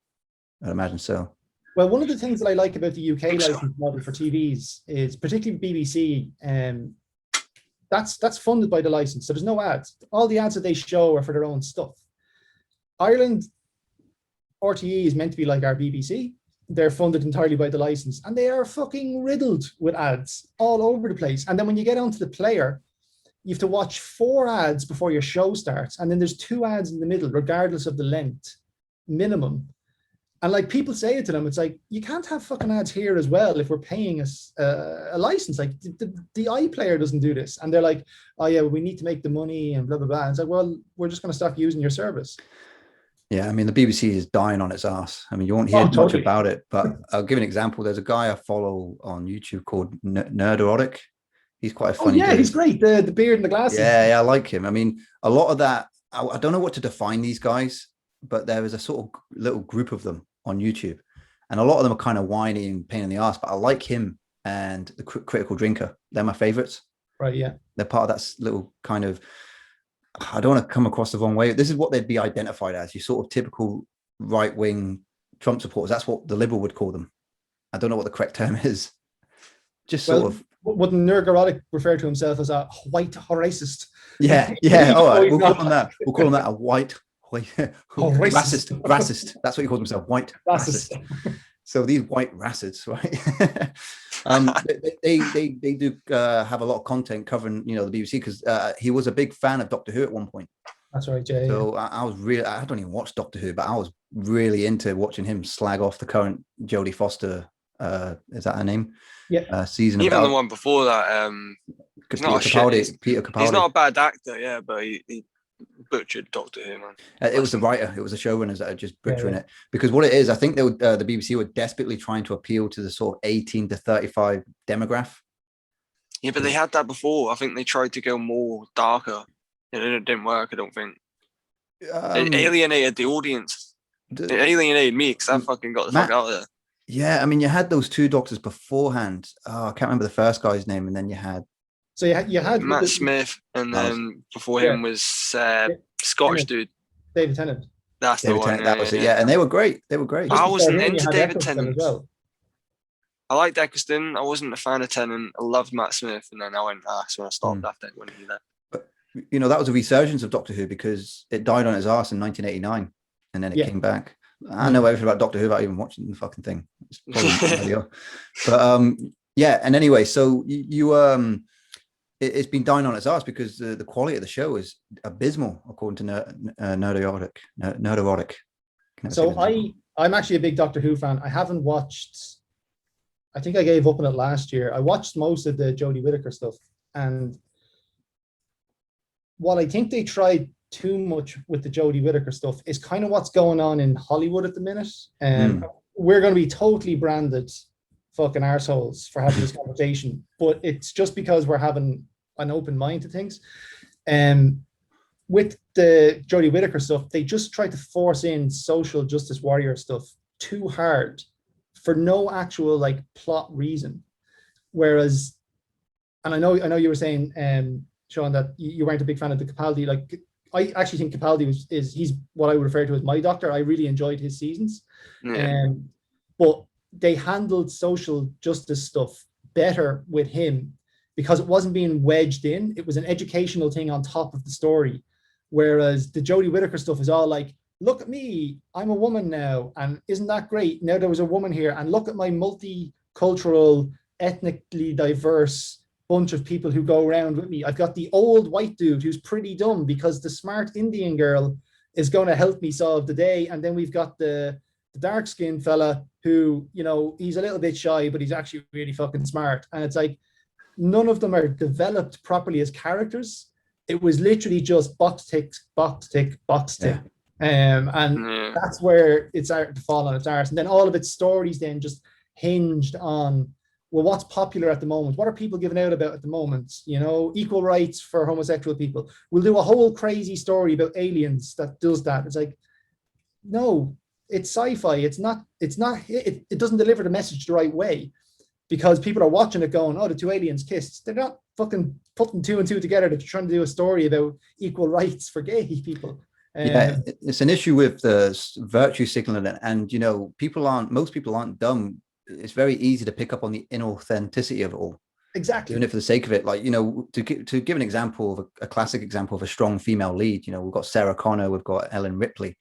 I'd imagine so. Well, one of the things that I like about the UK license model for TVs is particularly BBC. That's funded by the license, so there's no ads. All the ads that they show are for their own stuff. Ireland RTE is meant to be like our BBC. They're funded entirely by the license, and they are fucking riddled with ads all over the place. And then when you get onto the player, you have to watch 4 ads before your show starts, and then there's 2 ads in the middle, regardless of the length, minimum. And like people say it to them, it's like, you can't have fucking ads here as well if we're paying us a license. Like the iPlayer doesn't do this. And they're like, oh yeah, we need to make the money and blah, blah, blah. And it's like, well, we're just going to stop using your service. Yeah, I mean, the BBC is dying on its ass. I mean, you won't hear much about it, but I'll give an example. There's a guy I follow on YouTube called Nerderotic. He's quite a funny dude. He's great. The beard and the glasses. Yeah, I like him. I mean, a lot of that, I don't know what to define these guys, but there is a sort of little group of them on YouTube. And a lot of them are kind of whiny and pain in the ass, but I like him and the Critical Drinker. They're my favorites. Right, yeah. They're part of that little kind of, I don't want to come across the wrong way. This is what they'd be identified as. Your sort of typical right-wing Trump supporters. That's what the Liberal would call them. I don't know what the correct term is. Just sort of. Wouldn't Nerderotic refer to himself as a white racist? Yeah. All right. We'll call him that. We'll call him that, a white racist. That's what he calls himself, white racist. So these white racists, right? They do have a lot of content covering, the BBC, because he was a big fan of Doctor Who at one point. That's right, Jay. So I was really, I don't even watch Doctor Who, but I was really into watching him slag off the current Jodie Foster. Is that her name? Yeah. Season. Even the one before that. Peter Capaldi. He's not a bad actor, yeah, but he butchered Doctor Who, man. It was the writer, it was the showrunners that are just butchering it. Because what it is, I think they would, the BBC were desperately trying to appeal to the sort of 18 to 35 demographic. Yeah, but they had that before. I think they tried to go more darker, and it didn't work. I don't think. It alienated the audience. It alienated me because I fucking got the fuck out of there. Yeah, I mean, you had those 2 doctors beforehand. Oh, I can't remember the first guy's name, and then you had. So you had Matt Smith, and then before him was Scottish dude, David Tennant. That's the one. That was it. Yeah, and they were great. I wasn't into David Tennant. Well. I liked Eccleston. I wasn't a fan of Tennant. I loved Matt Smith, and then I went, so I stopped after when he left. But that was a resurgence of Doctor Who because it died on its arse in 1989, and then it came back. I know everything about Doctor Who without even watching the fucking thing. But and anyway, so you it's been dying on its ass because the quality of the show is abysmal, according to Nerderotic. So I'm actually a big Doctor Who fan. I haven't watched. I think I gave up on it last year. I watched most of the Jodie Whittaker stuff, and what I think they tried too much with the Jodie Whittaker stuff is kind of what's going on in Hollywood at the minute. And we're going to be totally branded fucking arseholes for having this conversation, but it's just because we're having an open mind to things. With the Jodie Whittaker stuff, they just tried to force in social justice warrior stuff too hard for no actual like plot reason. Whereas, and I know you were saying, Sean, that you weren't a big fan of the Capaldi. Like, I actually think Capaldi he's what I would refer to as my Doctor. I really enjoyed his seasons. But they handled social justice stuff better with him because it wasn't being wedged in. It was an educational thing on top of the story. Whereas the Jodie Whittaker stuff is all like, look at me, I'm a woman now, and isn't that great? Now there was a woman here, and look at my multicultural, ethnically diverse bunch of people who go around with me. I've got the old white dude who's pretty dumb because the smart Indian girl is going to help me solve the day. And then we've got the dark-skinned fella who, he's a little bit shy, but he's actually really fucking smart. And it's like, none of them are developed properly as characters. It was literally just box tick, box tick, box tick. And that's where it started to fall on its arse. And then all of its stories then just hinged on, well, what's popular at the moment? What are people giving out about at the moment? Equal rights for homosexual people. We'll do a whole crazy story about aliens that does that. It's like, no, it's sci-fi. It doesn't deliver the message the right way because people are watching it going, oh, the 2 aliens kissed. They're not fucking putting 2 and 2 together to trying to do a story about equal rights for gay people. Yeah, it's an issue with the virtue signaling, and most people aren't dumb. It's very easy to pick up on the inauthenticity of it all. Exactly. Doing it for the sake of it, like, to give an example of a classic example of a strong female lead, we've got Sarah Connor, we've got Ellen Ripley.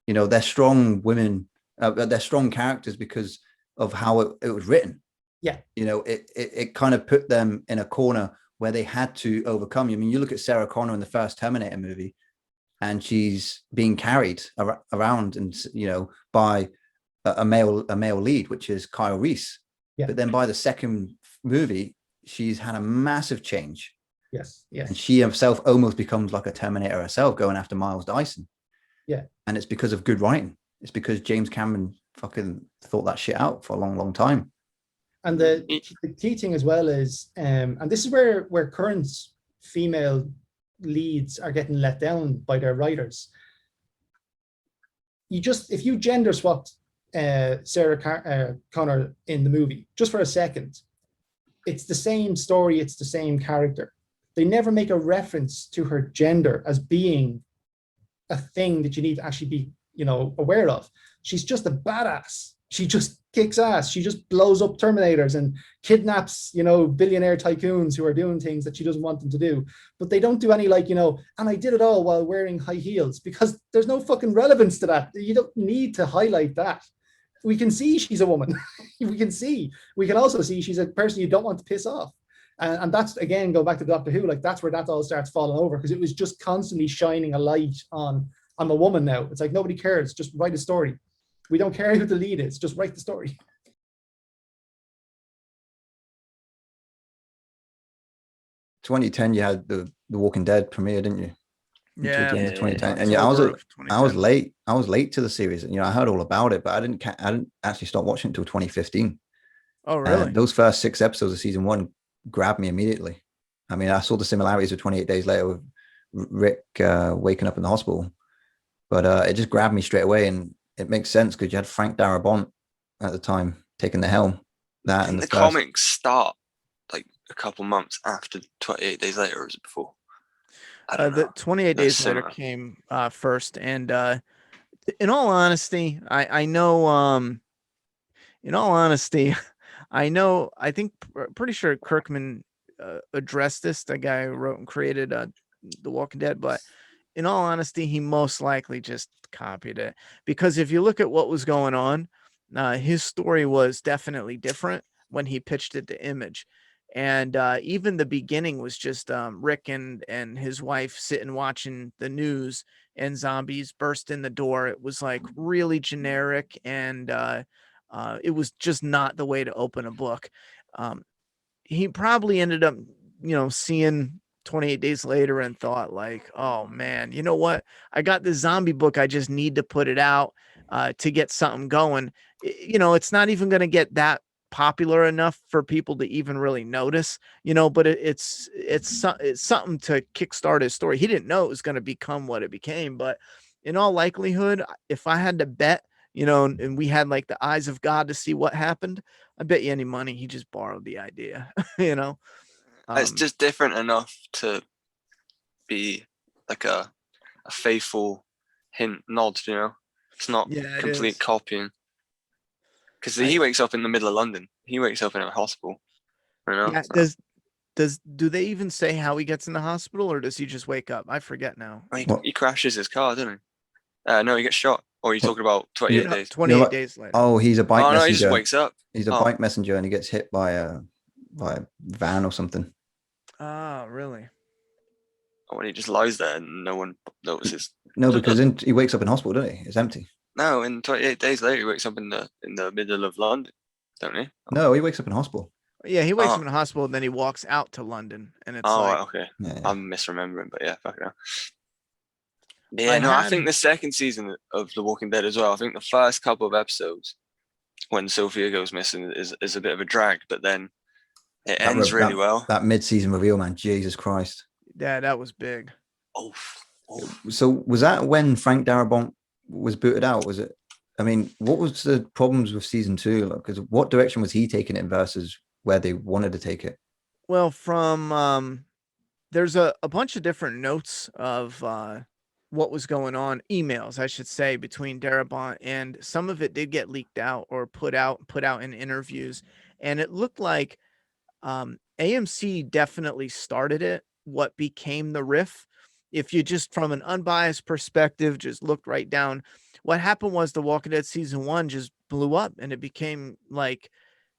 They're strong women, they're strong characters because of how it was written. Yeah. It kind of put them in a corner where they had to overcome. I mean, you look at Sarah Connor in the first Terminator movie, and she's being carried around and by a male lead, which is Kyle Reese. Yeah. But then by the second movie, she's had a massive change. Yes. And she herself almost becomes like a Terminator herself, going after Miles Dyson. Yeah. And it's because of good writing. It's because James Cameron fucking thought that shit out for a long, long time. And the key thing as well is, and this is where current female leads are getting let down by their writers. If you gender swapped Sarah Connor in the movie just for a second, it's the same story, it's the same character. They never make a reference to her gender as being a thing that you need to actually be, aware of. She's just a badass. She just kicks ass. She just blows up Terminators and kidnaps, billionaire tycoons who are doing things that she doesn't want them to do. But they don't do any and I did it all while wearing high heels, because there's no fucking relevance to that. You don't need to highlight that. We can see she's a woman. We can also see she's a person you don't want to piss off. And that's, again, go back to Doctor Who, that's where that all starts falling over, because it was just constantly shining a light on, I'm a woman now. It's like, nobody cares. Just write a story. We don't care who the lead is. Just write the story. 2010, you had the Walking Dead premiere, didn't you? Yeah, the end of 2010. And I was late. I was late to the series. I heard all about it, but I didn't actually start watching it until 2015. Oh, really? Those first 6 episodes of season 1 grabbed me immediately. I mean, I saw the similarities of 28 Days Later with Rick waking up in the hospital, but it just grabbed me straight away, and it makes sense because you had Frank Darabont at the time taking the helm. That and the comics start like a couple months after 28 Days Later, or was it before? The 28 Days Later came first, and in all honesty, I know. In all honesty, I think pretty sure Kirkman addressed this. The guy who wrote and created The Walking Dead, but in all honesty, he most likely just copied it, because if you look at what was going on, his story was definitely different when he pitched it to Image. And even the beginning was just Rick and his wife sitting watching the news, and zombies burst in the door. It was like really generic, and it was just not the way to open a book. He probably ended up, seeing 28 Days Later and thought like, oh man, you know what? I got this zombie book. I just need to put it out to get something going. It's not even going to get that popular enough for people to even really notice, but it's something to kickstart his story. He didn't know it was going to become what it became, but in all likelihood, if I had to bet, and we had like the eyes of God to see what happened, I bet you any money he just borrowed the idea. It's just different enough to be like a faithful nod, it's not complete copying. Because he wakes up in the middle of London. He wakes up in a hospital. Yeah, do they even say how he gets in the hospital, or does he just wake up? I forget now. He crashes his car, doesn't he? No, he gets shot. Or are you talking about 28 days? 28 days later. Oh, he's a bike messenger. No, he just wakes up. He's a bike messenger, and he gets hit by a van or something. Ah, really? Oh, when he just lies there and no one notices. No, because he wakes up in hospital, doesn't he? It's empty. No, in 28 Days Later, he wakes up in the middle of London, don't he? No, he wakes up in hospital. Yeah, he wakes up in a hospital, and then he walks out to London, and it's okay. Yeah. I'm misremembering, but yeah, fuck it. Yeah, I think the second season of The Walking Dead as well. I think the first couple of episodes, when Sophia goes missing, is a bit of a drag, but then it ends really well. That mid-season reveal, man, Jesus Christ. Yeah, that was big. Oh. So was that when Frank Darabont was booted out? Was it? I mean, what was the problems with season 2? Because what direction was he taking it versus where they wanted to take it? Well, from there's a bunch of different notes of what was going on, emails, I should say, between Darabont, and some of it did get leaked out or put out in interviews. And it looked like AMC definitely started it, what became the riff. If you just from an unbiased perspective, just looked right down, what happened was The Walking Dead season 1 just blew up, and it became like,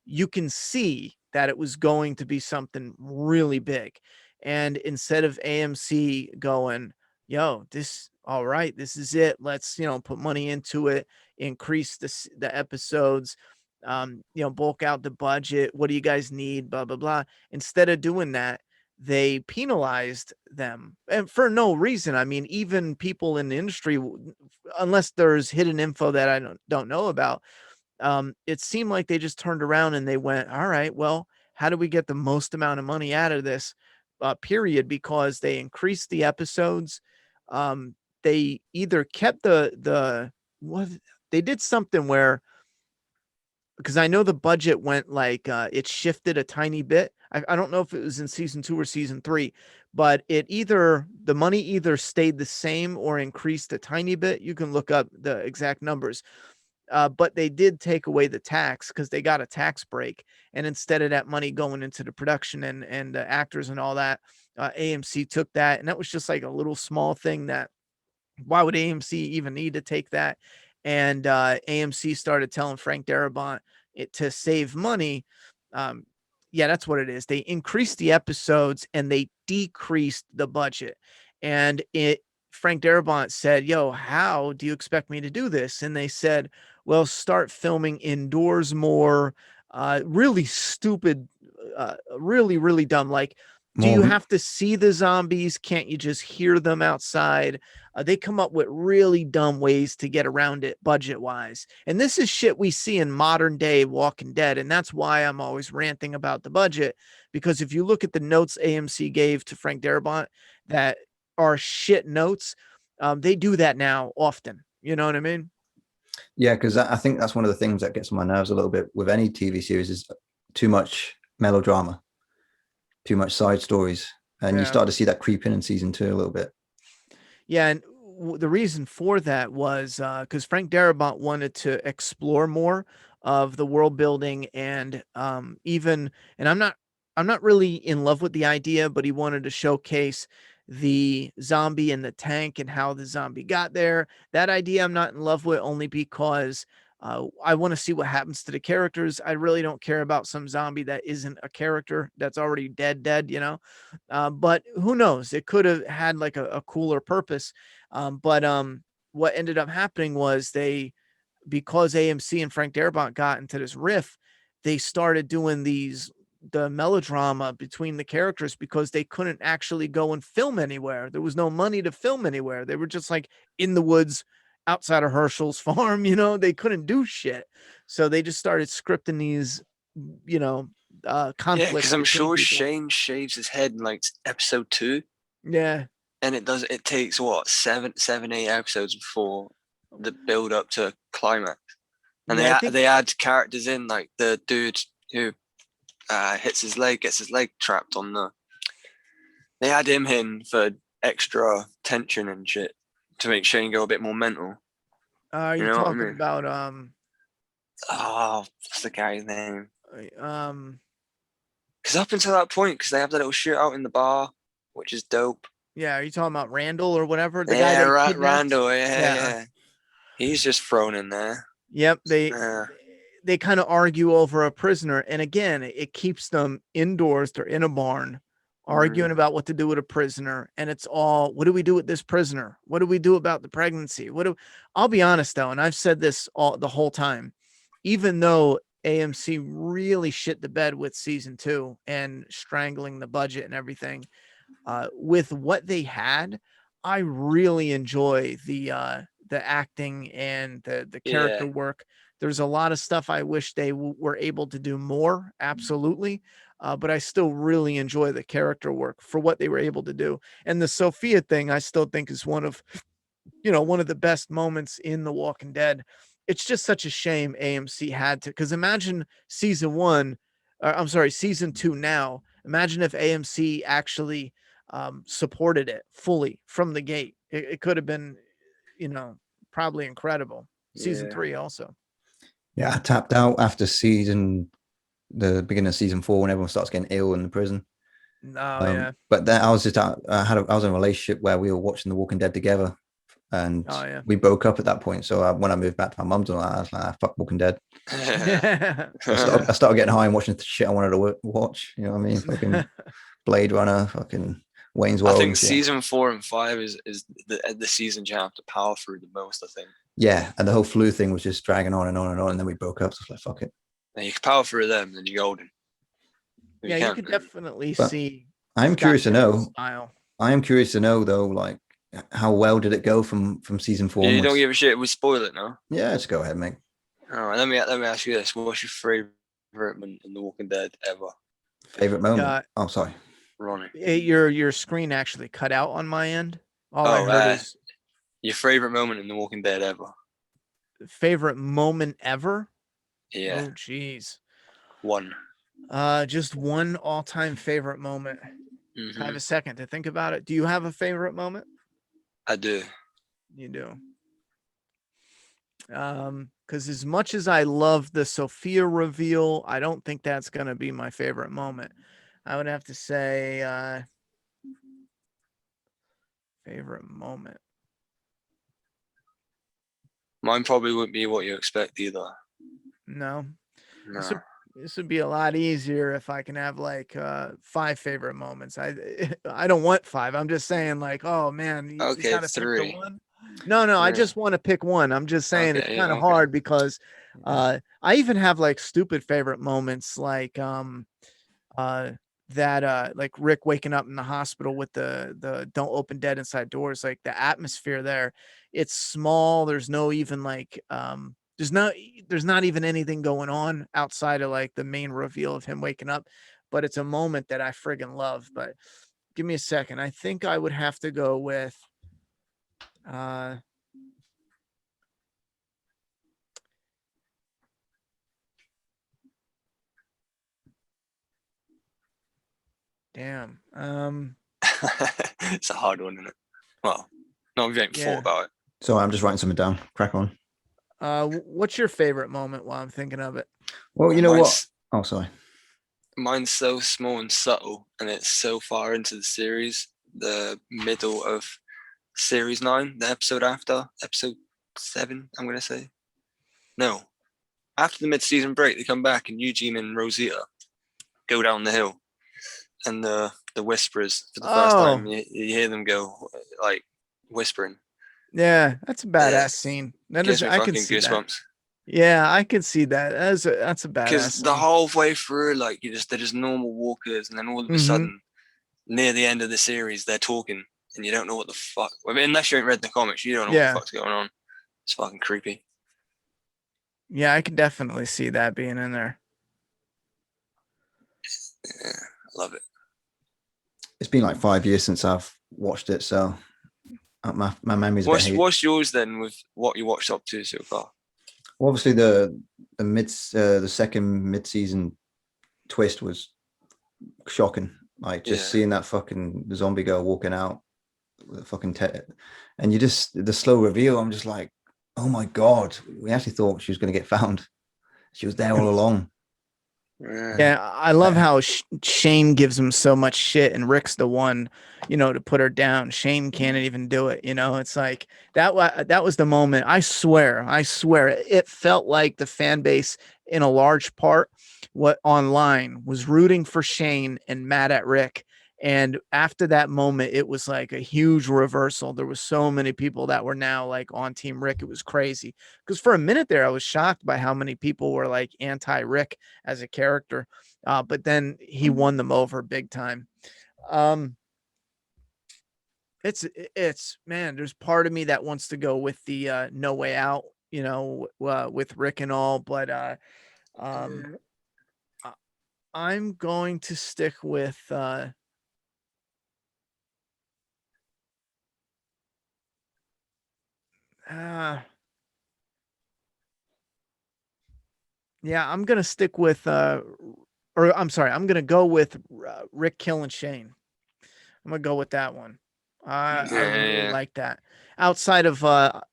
you can see that it was going to be something really big. And instead of AMC going, yo, this, all right, this is it. Let's, put money into it, increase the episodes, bulk out the budget. What do you guys need? Blah, blah, blah. Instead of doing that, they penalized them, and for no reason. I mean, even people in the industry, unless there's hidden info that I don't know about, it seemed like they just turned around and they went, all right, well, how do we get the most amount of money out of this period? Because they increased the episodes. They either kept what they did something where, because I know the budget went like, it shifted a tiny bit. I don't know if it was in season 2 or season 3, but the money either stayed the same or increased a tiny bit. You can look up the exact numbers. But they did take away the tax because they got a tax break. And instead of that money going into the production and the actors and all that, AMC took that. And that was just like a little small thing that, why would AMC even need to take that? And AMC started telling Frank Darabont to save money. Yeah, that's what it is. They increased the episodes and they decreased the budget. And Frank Darabont said, yo, how do you expect me to do this? And they said, well, start filming indoors more. Really stupid, really, really dumb. Like, do you have to see the zombies? Can't you just hear them outside? They come up with really dumb ways to get around it budget-wise. And this is shit we see in modern day Walking Dead. And that's why I'm always ranting about the budget. Because if you look at the notes AMC gave to Frank Darabont that are shit notes, they do that now often. You know what I mean? Yeah, because I think that's one of the things that gets on my nerves a little bit with any TV series is too much melodrama, too much side stories. And you start to see that creep in season 2 a little bit. Yeah, and the reason for that was because Frank Darabont wanted to explore more of the world building, and and I'm not really in love with the idea, but he wanted to showcase the zombie in the tank and how the zombie got there. That idea I'm not in love with, only because I want to see what happens to the characters. I really don't care about some zombie that isn't a character that's already dead, but who knows? It could have had like a cooler purpose. But what ended up happening was because AMC and Frank Darabont got into this riff, they started doing the melodrama between the characters because they couldn't actually go and film anywhere. There was no money to film anywhere. They were just like in the woods outside of Herschel's farm, they couldn't do shit. So they just started scripting these, conflicts. Yeah, because I'm sure people. Shane shaves his head in like episode 2. Yeah. And it takes what, 7, 8 episodes before the build up to climax. And they add characters in, like the dude who gets his leg trapped on they add him in for extra tension and shit to make Shane go a bit more mental. Are you talking about what's the guy's name? Because up until that point, because they have that little shootout in the bar, which is dope. Yeah, are you talking about Randall or whatever? The guy that Randall, yeah. He's just thrown in there. Yep, they kind of argue over a prisoner, and again, it keeps them indoors. They're in a barn, arguing about what to do with a prisoner, and it's all, what do we do with this prisoner? What do we do about the pregnancy? I'll be honest though, and I've said this the whole time, even though AMC really shit the bed with season 2 and strangling the budget and everything, with what they had, I really enjoy the acting and the character work. There's a lot of stuff I wish they were able to do more. Absolutely. But I still really enjoy the character work for what they were able to do. And the Sophia thing, I still think is one of the best moments in The Walking Dead. It's just such a shame AMC had to, because imagine season 2 now. Imagine if AMC actually supported it fully from the gate. it could have been, probably incredible. Season Yeah. 3 also. Yeah, I tapped out after the beginning of season 4 when everyone starts getting ill in the prison. Oh yeah. But then I was just I was in a relationship where we were watching The Walking Dead together, and we broke up at that point. So when I moved back to my mum's, I was like, fuck Walking Dead. I started getting high and watching the shit I wanted to watch. You know what I mean? Fucking Blade Runner, fucking Wayne's World. I think season 4 and 5 is the seasons you have to power through the most, I think. Yeah, and the whole flu thing was just dragging on and on and on, and then we broke up. So I was like, fuck it. And you can power through them, then you're golden. Yeah, you could definitely see. I'm curious to know. Style. I am curious to know though, like, how well did it go from season 4? Yeah, you don't give a shit. We spoil it now. Yeah, let's go ahead, mate. All right, let me ask you this: what's your favorite moment in The Walking Dead ever? Favorite moment? Oh, sorry, Ronnie. Your screen actually cut out on my end. All I heard is your favorite moment in The Walking Dead ever. Favorite moment ever? Yeah. Oh, jeez. One. Just one all-time favorite moment. I have a second to think about it. Do you have a favorite moment? I do. You do. Because as much as I love the Sophia reveal, I don't think that's gonna be my favorite moment. I would have to say favorite moment. Mine probably wouldn't be what you expect either. No. No. This would be a lot easier if I can have like 5 favorite moments. I don't want 5. I'm just saying like, oh man, you gotta 3. pick the one. No, I just want to pick one. I'm just saying it's kind of hard because I even have like stupid favorite moments like that like Rick waking up in the hospital with the don't open dead inside doors, like the atmosphere there. It's small. There's no even like there's not even anything going on outside of like the main reveal of him waking up, but it's a moment that I friggin' love. But give me a second. I think I would have to go with damn. It's a hard one, isn't it? Well, no, we haven't thought about it. So I'm just writing something down. Crack on. What's your favorite moment while I'm thinking of it? Well, you know what? Oh, sorry. Mine's so small and subtle, and it's so far into the series. The middle of series 9, the episode after, episode 7, I'm going to say. No. After the mid-season break, they come back, and Eugene and Rosita go down the hill. And the Whisperers, for the first time, you hear them go, like, whispering. Yeah, that's a badass scene. That gives is, me I fucking can see goosebumps. that. Yeah, I can see that. That's a badass. Because the whole way through, like, they're just normal walkers, and then all of a sudden, near the end of the series, they're talking, and you don't know what the fuck. I mean, unless you ain't read the comics, you don't know what the fuck's going on. It's fucking creepy. Yeah, I can definitely see that being in there. Yeah, I love it. It's been like 5 years since I've watched it, so my memory's what's yours then with what you watched up to so far? Well, obviously the second mid-season twist was shocking. Like just seeing that fucking zombie girl walking out with a fucking and you just the slow reveal. I'm just like, oh my god, we actually thought she was going to get found. She was there all along. Yeah, I love how Shane gives him so much shit, and Rick's the one, to put her down. Shane can't even do it. It's like that was the moment. I swear, it felt like the fan base, in a large part, online was rooting for Shane and mad at Rick. And after that moment, it was like a huge reversal. There was so many people that were now like on Team Rick. It was crazy. Because for a minute there, I was shocked by how many people were like anti-Rick as a character. But then he won them over big time. It's man, there's part of me that wants to go with the No Way Out, with Rick and all. But I'm going to stick with yeah, I'm gonna stick with I'm sorry, I'm gonna go with Rick killing Shane. I'm gonna go with that one. I Yeah, really yeah. like that. Outside of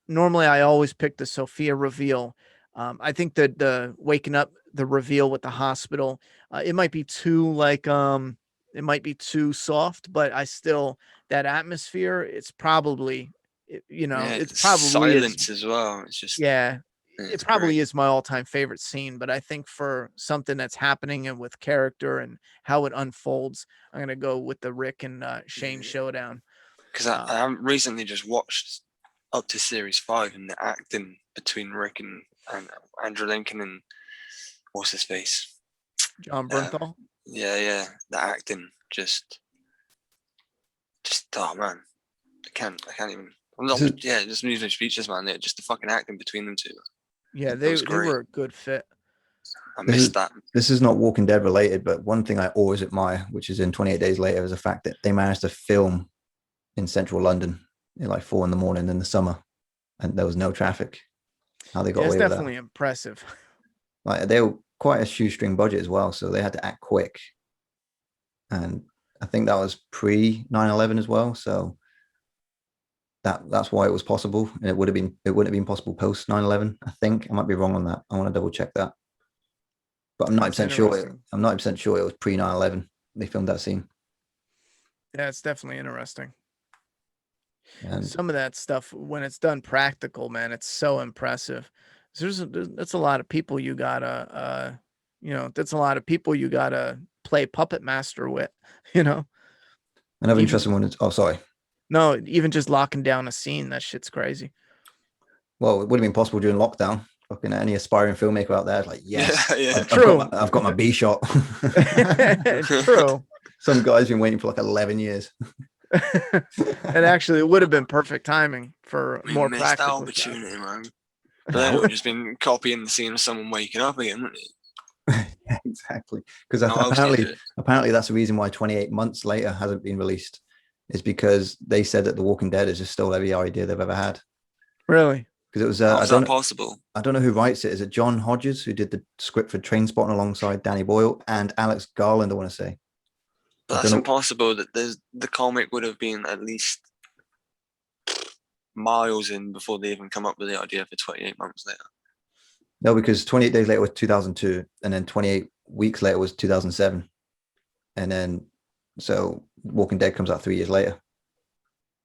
normally I always pick the Sophia reveal. I think that the waking up, the reveal with the hospital, it might be too it might be too soft, but I still, that atmosphere, it's probably Yeah, it's the probably is. silence as well. It's just, Yeah, it it's probably great. is my all-time favorite scene, but I think for something that's happening and with character and how it unfolds, I'm gonna go with the Rick and Shane showdown. Because I haven't recently just watched up to series 5, and the acting between Rick and Andrew Lincoln and what's his face? John Bernthal. Yeah, the acting just oh man, I can't even. I'm not, just moving speechless, man. Just the fucking acting between them two. Yeah, That was they great. were a good fit. I missed that. This is not Walking Dead related, but one thing I always admire, which is in 28 Days Later, is the fact that they managed to film in central London at like 4 a.m. in the summer, and there was no traffic. How they got away with that? It's definitely impressive. Like, they were quite a shoestring budget as well, so they had to act quick. And I think that was pre 9/11 as well, so that's why it was possible. And it wouldn't have been possible post 9/11. I think I might be wrong on that. I want to double check that, but I'm 90% sure. I'm 90% sure it was pre 9/11. They filmed that scene. Yeah, it's definitely interesting. And some of that stuff, when it's done practical, man, it's so impressive. That's a lot of people you gotta that's a lot of people you gotta play puppet master with. Another interesting one is, oh, sorry. No, even just locking down a scene, that shit's crazy. Well, it would have been possible during lockdown. Fucking any aspiring filmmaker out there is like, yes, yeah. True. I've got my B shot. True. Some guy's been waiting for like 11 years. And actually, it would have been perfect timing for more missed practical opportunity, man. But then it would have just been copying the scene of someone waking up again, wouldn't it? Yeah, exactly. Because apparently that's the reason why 28 months later hasn't been released, is because they said that The Walking Dead has just stole every idea they've ever had. Really? Because it was How's that possible? I don't know who writes it. Is it John Hodges, who did the script for Trainspotting alongside Danny Boyle, and Alex Garland, I want to say. But that's impossible. That the comic would have been at least miles in before they even come up with the idea for 28 months later. No, because 28 Days Later was 2002, and then 28 weeks later was 2007, and then so Walking Dead comes out 3 years later.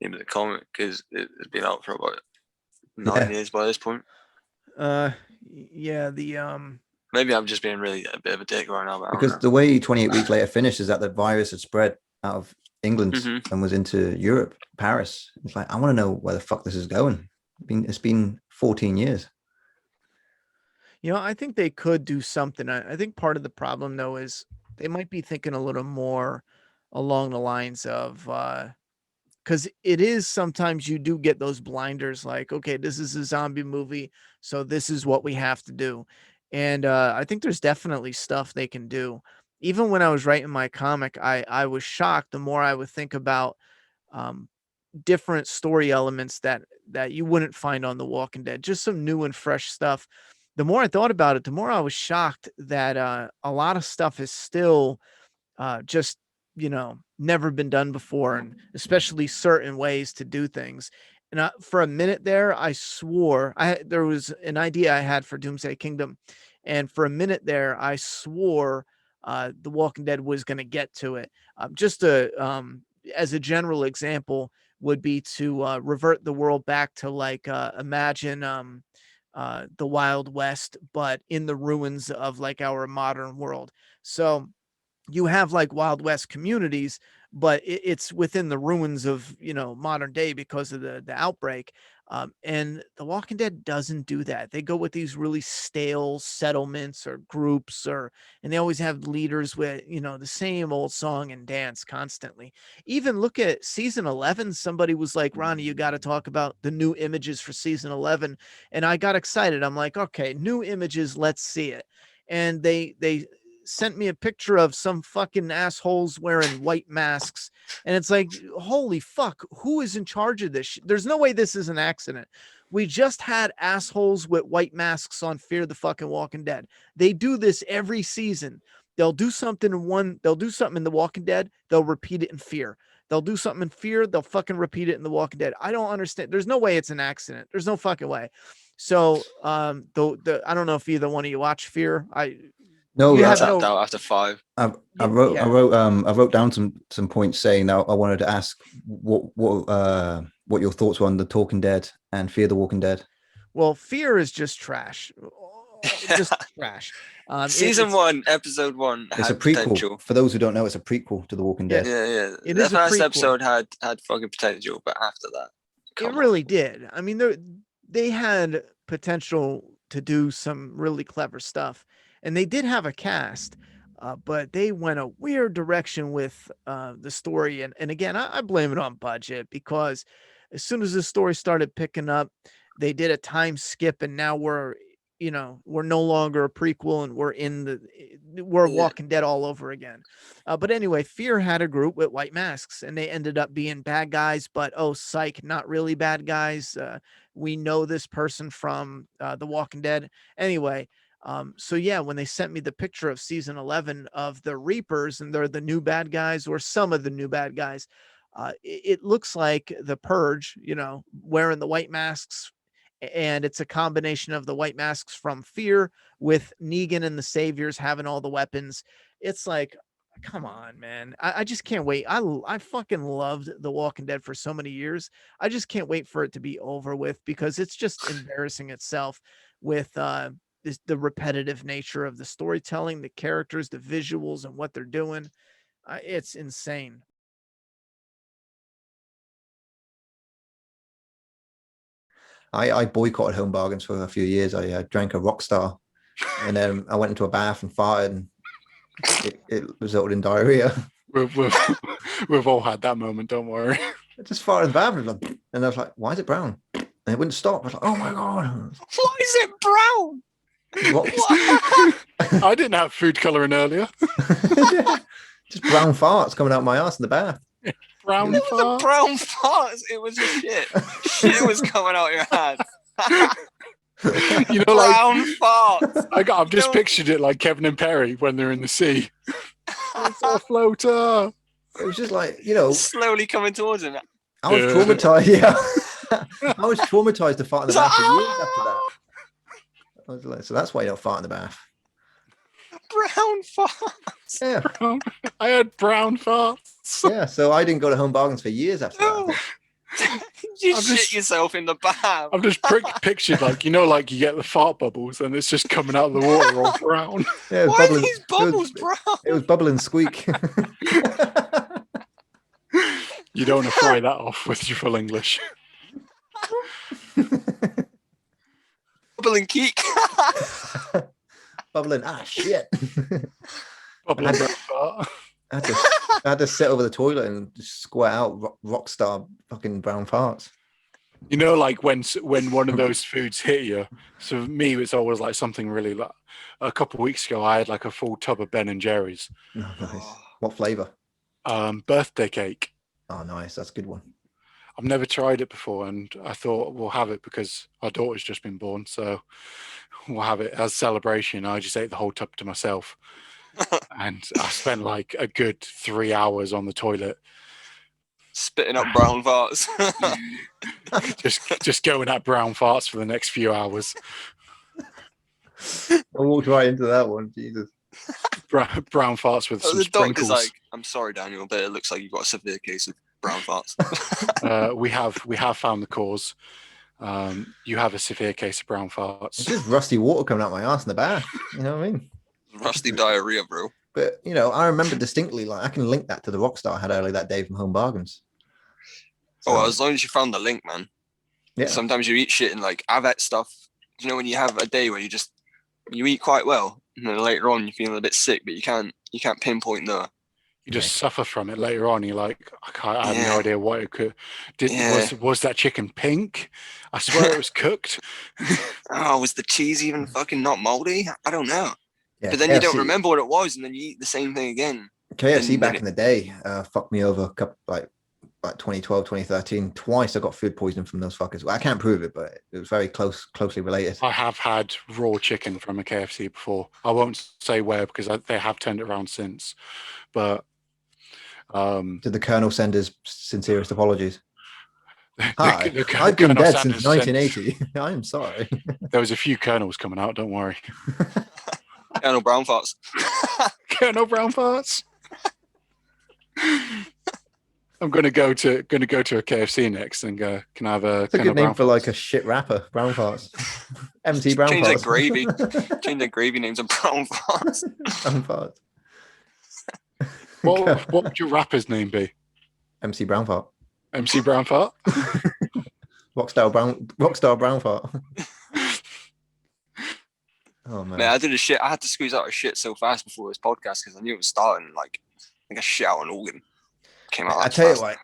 Yeah, but the comic it's been out for about 9 years by this point. Yeah, maybe I'm just being really a bit of a dick right now. Because the way 28 weeks later finished is that the virus had spread out of England and was into Europe, Paris. It's like, I want to know where the fuck this is going. It's been 14 years. I think they could do something. I think part of the problem, though, is they might be thinking a little more along the lines of, because it is sometimes you do get those blinders like, okay, this is a zombie movie, so this is what we have to do. And I think there's definitely stuff they can do. Even when I was writing my comic, I was shocked the more I would think about different story elements that you wouldn't find on The Walking Dead, just some new and fresh stuff. The more I thought about it, the more I was shocked that a lot of stuff is still just, never been done before, and especially certain ways to do things. And for a minute there, I swore there was an idea I had for Doomsday Kingdom. And for a minute there, I swore The Walking Dead was going to get to it. Just as a general example would be to revert the world back to like imagine the Wild West, but in the ruins of like our modern world. So you have like Wild West communities, but it's within the ruins of, modern day because of the outbreak. And The Walking Dead doesn't do that. They go with these really stale settlements or groups, and they always have leaders with, the same old song and dance constantly. Even look at season 11. Somebody was like, Ronny, you got to talk about the new images for season 11. And I got excited. I'm like, okay, new images. Let's see it. And they sent me a picture of some fucking assholes wearing white masks. And it's like, holy fuck, who is in charge of this? There's no way this is an accident. We just had assholes with white masks on Fear the fucking Walking Dead. They do this every season. They'll do something in The Walking Dead. They'll repeat it in Fear. They'll do something in Fear, they'll fucking repeat it in The Walking Dead. I don't understand. There's no way it's an accident. There's no fucking way. So I don't know if either one of you watch Fear. No, you I have tapped no. out after 5. I Yeah. wrote down some points saying that I wanted to ask what your thoughts were on The Talking Dead and Fear the Walking Dead. Well, Fear is just trash. Just trash. Season 1, episode 1 It's a had prequel. potential. For those who don't know, it's a prequel to The Walking Dead. Yeah. It The is a first prequel. episode had fucking potential, but after that, It really did. I mean, they had potential to do some really clever stuff, and they did have a cast, but they went a weird direction with the story. And again, I blame it on budget, because as soon as the story started picking up, they did a time skip, and now we're no longer a prequel, and we're Walking Dead all over again. But anyway, Fear had a group with white masks, and they ended up being bad guys, but oh, psych, not really bad guys. We know this person from The Walking Dead. Anyway, so yeah, when they sent me the picture of season 11 of the Reapers, and they're the new bad guys, or some of the new bad guys, it looks like the Purge, wearing the white masks. And it's a combination of the white masks from Fear with Negan and the Saviors having all the weapons. It's like, come on, man. I just can't wait. I fucking loved The Walking Dead for so many years. I just can't wait for it to be over with, because it's just embarrassing itself with the repetitive nature of the storytelling, the characters, the visuals, and what they're doing. It's insane. I boycotted home bargains for a few years. I drank a Rockstar, and then I went into a bath and farted, and it resulted in diarrhea. We've all had that moment, don't worry. I just farted in the bath, and I was like, why is it brown? And it wouldn't stop. I was like, oh my God. Why is it brown? I didn't have food coloring earlier. Just brown farts coming out my ass in the bath. Brown farts. Brown farts. It was just shit. Shit was coming out your hand. Brown farts. I've just pictured it like Kevin and Perry when they're in the sea. It's a floater. It was just like, slowly coming towards him. I was traumatized. Yeah, I was traumatized to fart in the bath for years after that. I was like, so that's why you don't fart in the bath. Brown farts. Yeah, I had brown farts. Yeah, so I didn't go to home bargains for years after that. You shit yourself in the bath. I've just pictured like you get the fart bubbles and it's just coming out of the water all brown. Yeah, why are these bubbles brown? It was bubbling squeak. You don't want to fry that off with your full English. Bubbling keek. Bubbling shit. Bubbling fart. I had to sit over the toilet and just squirt out Rockstar fucking brown farts. Like when one of those foods hit you. So for me, it's always like something really like. A couple of weeks ago, I had like a full tub of Ben and Jerry's. Oh, nice. What flavor? Birthday cake. Oh, nice. That's a good one. I've never tried it before, and I thought we'll have it because our daughter's just been born, so we'll have it as a celebration. I just ate the whole tub to myself. And I spent like a good 3 hours on the toilet spitting up brown farts. just going at brown farts for the next few hours. I walked right into that one. Jesus. Brown farts with some the sprinkles. doctor's like, I'm sorry, Daniel, but it looks like you've got a severe case of brown farts. We have found the cause. You have a severe case of brown farts. It's just rusty water coming out my ass in the bath. You know what I mean? Rusty diarrhea, bro. But I remember distinctly, like I can link that to the Rockstar I had earlier that day from Home Bargains. So, as long as you found the link, man. Yeah. Sometimes you eat shit and like I've had stuff. When you have a day where you eat quite well, and then later on you feel a bit sick, but you can't pinpoint the. You just suffer from it later on. You're like, I have no idea what it could. Was that chicken pink? I swear it was cooked. Was the cheese even fucking not moldy? I don't know. Yeah, but then KFC. You don't remember what it was, and then you eat the same thing again. KFC back in the day fucked me over like 2012, 2013. Twice I got food poisoning from those fuckers. Well, I can't prove it, but it was very closely related. I have had raw chicken from a KFC before. I won't say where because they have turned it around since. But Did the Colonel send his sincerest apologies? Hi, the I've been Colonel dead Sanders since 1980. I am sorry. There was a few Colonels coming out. Don't worry. Colonel Brown farts. Colonel Brown farts. I'm gonna go to a KFC next and go. Can I have a? It's a good name for like a shit rapper. Brown farts. MC Brown Change farts. their gravy. Change their gravy names to Brown farts. Brown farts. What would your rapper's name be? MC Brown fart. MC Brown fart. Rockstar Brown fart. Oh man. Man, I did a shit. I had to squeeze out a shit so fast before this podcast because I knew it was starting. Like, I think I shit out an organ. Came out. I tell you what.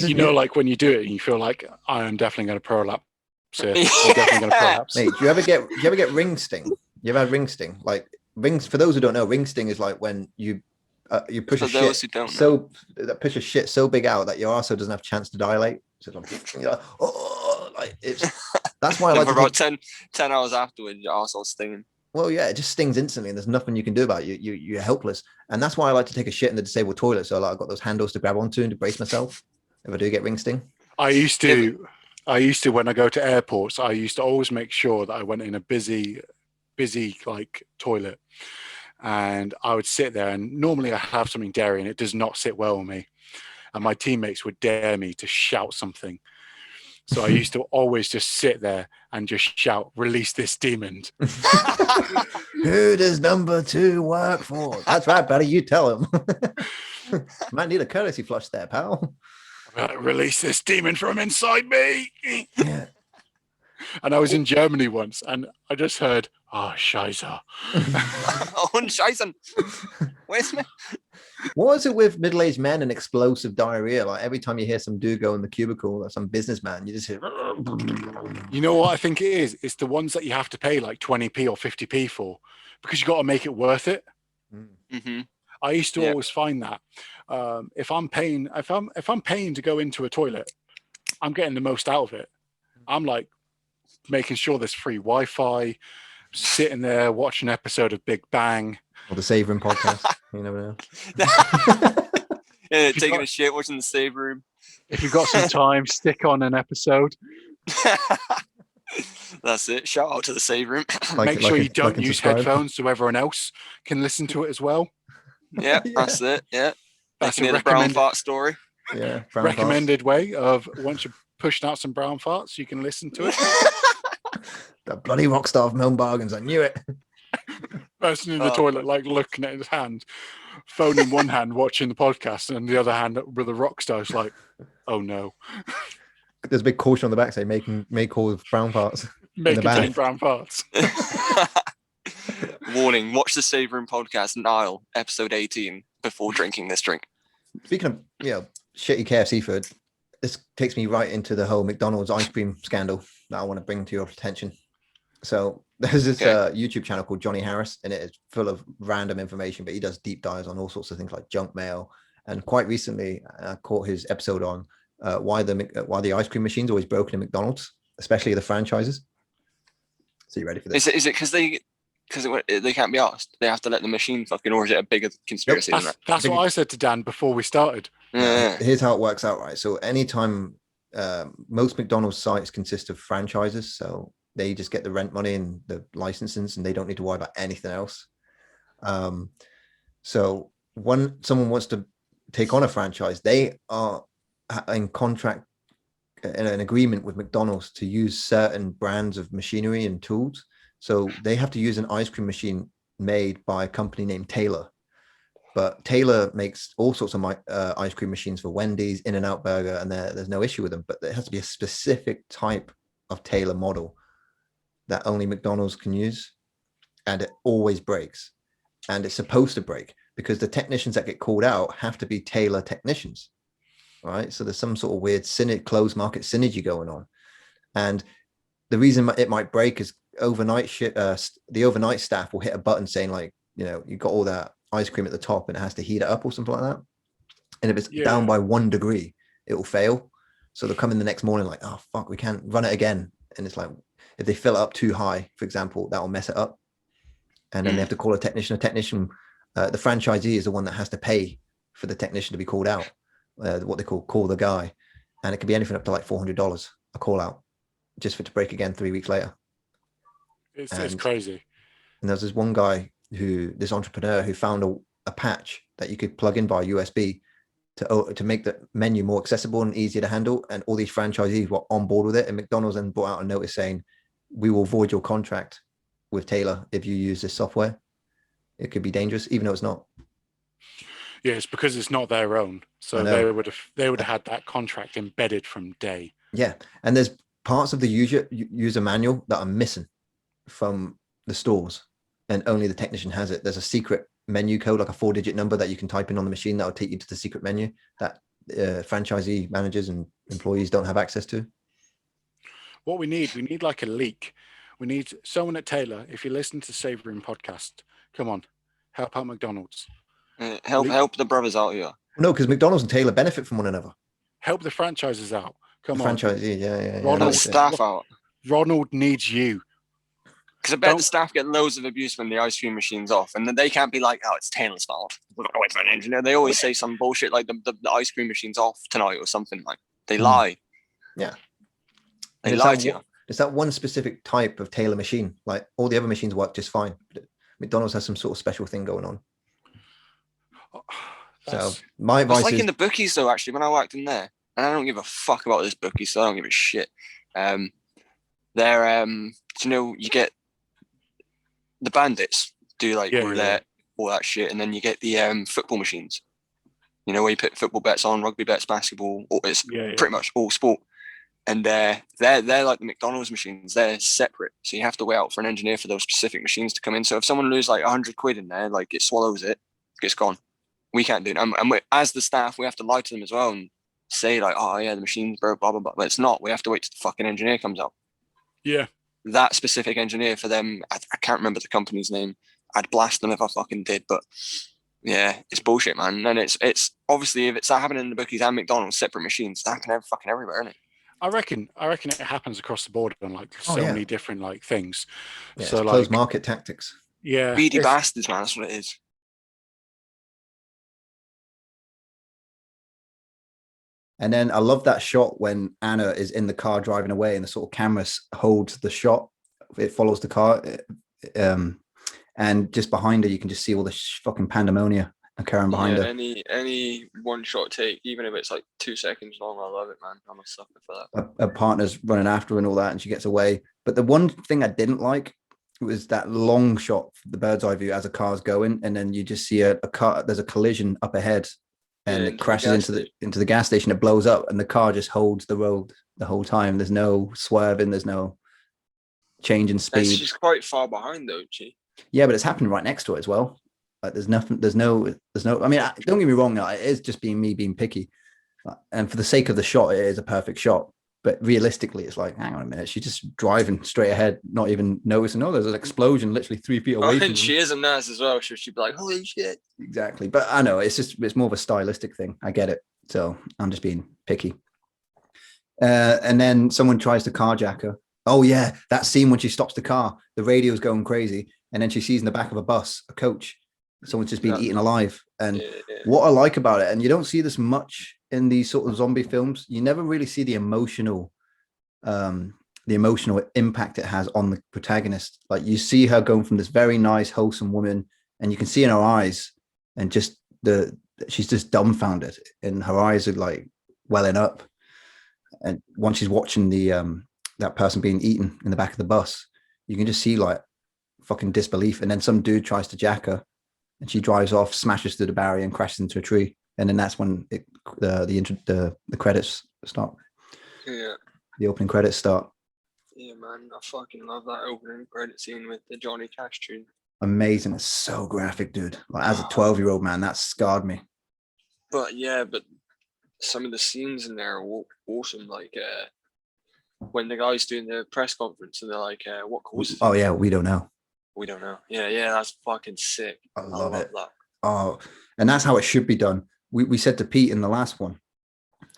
You know, like when you do it, you feel like I am definitely going to prolapse. So I'm definitely going to prolapse. Mate, do you ever get ring sting? You ever had ring sting? Like rings. For those who don't know, ring sting is like when you push a shit so big out that your arsehole doesn't have a chance to dilate. So it's like, you're like, oh, like it's. That's why I like for about 10 hours afterwards, your arsehole's stinging. Well, yeah, it just stings instantly, and there's nothing you can do about it. You're helpless, and that's why I like to take a shit in the disabled toilet. So like, I've got those handles to grab onto and to brace myself if I do get ring sting. I used to when I go to airports, I used to always make sure that I went in a busy like toilet, and I would sit there. And normally I have something dairy, and it does not sit well with me. And my teammates would dare me to shout something. So I used to always just sit there and just shout, "Release this demon." Who does number 2 work for? That's right, buddy. You tell him. Might need a courtesy flush there, pal. Release this demon from inside me. Yeah. And I was in Germany once, and I just heard, "Oh, Scheiße." Oh, Scheiße. Where's me? What is it with middle-aged men and explosive diarrhea? Like every time you hear some dude go in the cubicle or some businessman, you just hear. You know what I think it is? It's the ones that you have to pay like 20p or 50p for, because you got to make it worth it. Mm-hmm. I used to always find that if I'm paying to go into a toilet, I'm getting the most out of it. I'm like making sure there's free Wi-Fi, sitting there watching an episode of Big Bang Or the Save Room podcast. You never know. Yeah, taking a shit, watching the Save Room. If you've got some time, stick on an episode. That's it. Shout out to the Save Room. Make sure you don't use headphones so everyone else can listen to it as well. Yeah, that's it. Yeah. That's a brown fart story. Yeah. Recommended way of once you're pushing out some brown farts, you can listen to it. That bloody rock star of Milne Bargains. I knew it. Person in the toilet, like looking at his hand, phone in one hand, watching the podcast, and the other hand with a rock star. It's like, oh no. There's a big caution on the back saying may cause brown farts. May contain brown farts. Warning, watch the Save Room podcast, Niall, episode 18, before drinking this drink. Speaking of, shitty KFC food, this takes me right into the whole McDonald's ice cream scandal that I want to bring to your attention. So there's this YouTube channel called Johnny Harris, and it is full of random information, but he does deep dives on all sorts of things like junk mail. And quite recently, I caught his episode on why the ice cream machine's always broken in McDonald's, especially the franchises. So you ready for this? Is it because they can't be asked? They have to let the machine fucking, or is it a bigger conspiracy than that? That's what I said to Dan before we started. Here's how it works out, right? So anytime most McDonald's sites consist of franchises, so they just get the rent money and the licenses, and they don't need to worry about anything else. So when someone wants to take on a franchise, they are in contract, in an agreement with McDonald's to use certain brands of machinery and tools. So they have to use an ice cream machine made by a company named Taylor. But Taylor makes all sorts of ice cream machines for Wendy's, In-N-Out Burger, and there's no issue with them. But there has to be a specific type of Taylor model that only McDonald's can use. And it always breaks. And it's supposed to break because the technicians that get called out have to be Taylor technicians. Right? So there's some sort of weird closed market synergy going on. And the reason it might break is overnight the overnight staff will hit a button saying like, you got all that ice cream at the top and it has to heat it up or something like that. And if it's down by 1 degree, it will fail. So they'll come in the next morning like, oh fuck, we can't run it again. And it's like, if they fill it up too high, for example, that will mess it up. And then they have to call a technician. The franchisee is the one that has to pay for the technician to be called out. what they call the guy, and it could be anything up to like $400 a call out, just for it to break again 3 weeks later. It's crazy. And there's this one guy this entrepreneur who found a patch that you could plug in via USB to make the menu more accessible and easier to handle. And all these franchisees were on board with it. And McDonald's then brought out a notice saying, we will void your contract with Taylor if you use this software. It could be dangerous, even though it's not. Yeah, it's because it's not their own. So they would have had that contract embedded from day. Yeah. And there's parts of the user manual that are missing from the stores, and only the technician has it. There's a secret menu code, like a 4-digit number that you can type in on the machine that will take you to the secret menu that franchisee managers and employees don't have access to. What we need like a leak. We need someone at Taylor. If you listen to Save Room podcast, come on, help out McDonald's. Help the brothers out here. No, because McDonald's and Taylor benefit from one another. Help the franchises out. Come on, franchisee, yeah. Ronald, staff out. Ronald needs you. Because I bet the staff get loads of abuse when the ice cream machine's off, and then they can't be like, "Oh, it's Taylor's fault. We're gonna wait for an engineer." They always say some bullshit like the ice cream machine's off tonight or something. Like they lie. Yeah, they lie to you. It's that one specific type of Taylor machine. Like all the other machines work just fine. McDonald's has some sort of special thing going on. So my advice in the bookies though. Actually, when I worked in there, and I don't give a fuck about this bookie, so I don't give a shit. You get the bandits do like roulette, all that shit, and then you get the football machines. You know, where you put football bets on, rugby bets, basketball, it's pretty much all sport. And they're like the McDonald's machines. They're separate, so you have to wait out for an engineer for those specific machines to come in. So if someone loses like 100 quid in there, like it swallows it, it's gone. We can't do it. And as the staff, we have to lie to them as well and say like, "Oh yeah, the machine's broke, blah blah blah." But it's not. We have to wait till the fucking engineer comes out. Yeah. That specific engineer for them, I can't remember the company's name. I'd blast them if I fucking did, but yeah, it's bullshit, man. And it's obviously if it's happening in the bookies and McDonald's separate machines, it's happening fucking everywhere, isn't it? I reckon it happens across the board on like many different like things. Yeah, so like closed market tactics. Yeah, greedy bastards, man. That's what it is. And then I love that shot when Anna is in the car driving away and the sort of camera holds the shot. It follows the car. And just behind her, you can just see all the fucking pandemonium occurring behind her. Any one shot take, even if it's like 2 seconds long, I love it, man. I'm a sucker for that. Her partner's running after her and all that, and she gets away. But the one thing I didn't like was that long shot, the bird's eye view as a car's going, and then you just see a car. There's a collision up ahead. And it crashes into the gas station. It blows up, and the car just holds the road the whole time. There's no swerving. There's no change in speed. She's quite far behind, though, she. Yeah, but it's happening right next to it as well. Like there's nothing. There's no. I mean, don't get me wrong. It is just me being picky, and for the sake of the shot, it is a perfect shot. But realistically, it's like, hang on a minute. She's just driving straight ahead, not even noticing. Oh, there's an explosion literally 3 feet away. And she is a nurse as well. She'd be like, holy shit. Exactly. But I know it's more of a stylistic thing. I get it. So I'm just being picky. And then someone tries to carjack her. Oh yeah, that scene when she stops the car, the radio's going crazy, and then she sees in the back of a bus, a coach, someone's just been eaten alive. And what I like about it, and you don't see this much in these sort of zombie films, you never really see the emotional impact it has on the protagonist. Like you see her going from this very nice, wholesome woman, and you can see in her eyes, and just she's just dumbfounded, and her eyes are like welling up. And once she's watching that person being eaten in the back of the bus, you can just see like fucking disbelief. And then some dude tries to jack her, and she drives off, smashes through the barrier, and crashes into a tree. And then that's when the credits start. Yeah. The opening credits start. Yeah, man, I fucking love that opening credit scene with the Johnny Cash tune. Amazing. It's so graphic, dude. Like as a 12-year-old, man, that scarred me. But some of the scenes in there are awesome. Like when the guy's doing the press conference and they're like, what causes Oh yeah, we don't know. We don't know. Yeah, that's fucking sick. I love it. That. Oh, and that's how it should be done. We said to Pete in the last one,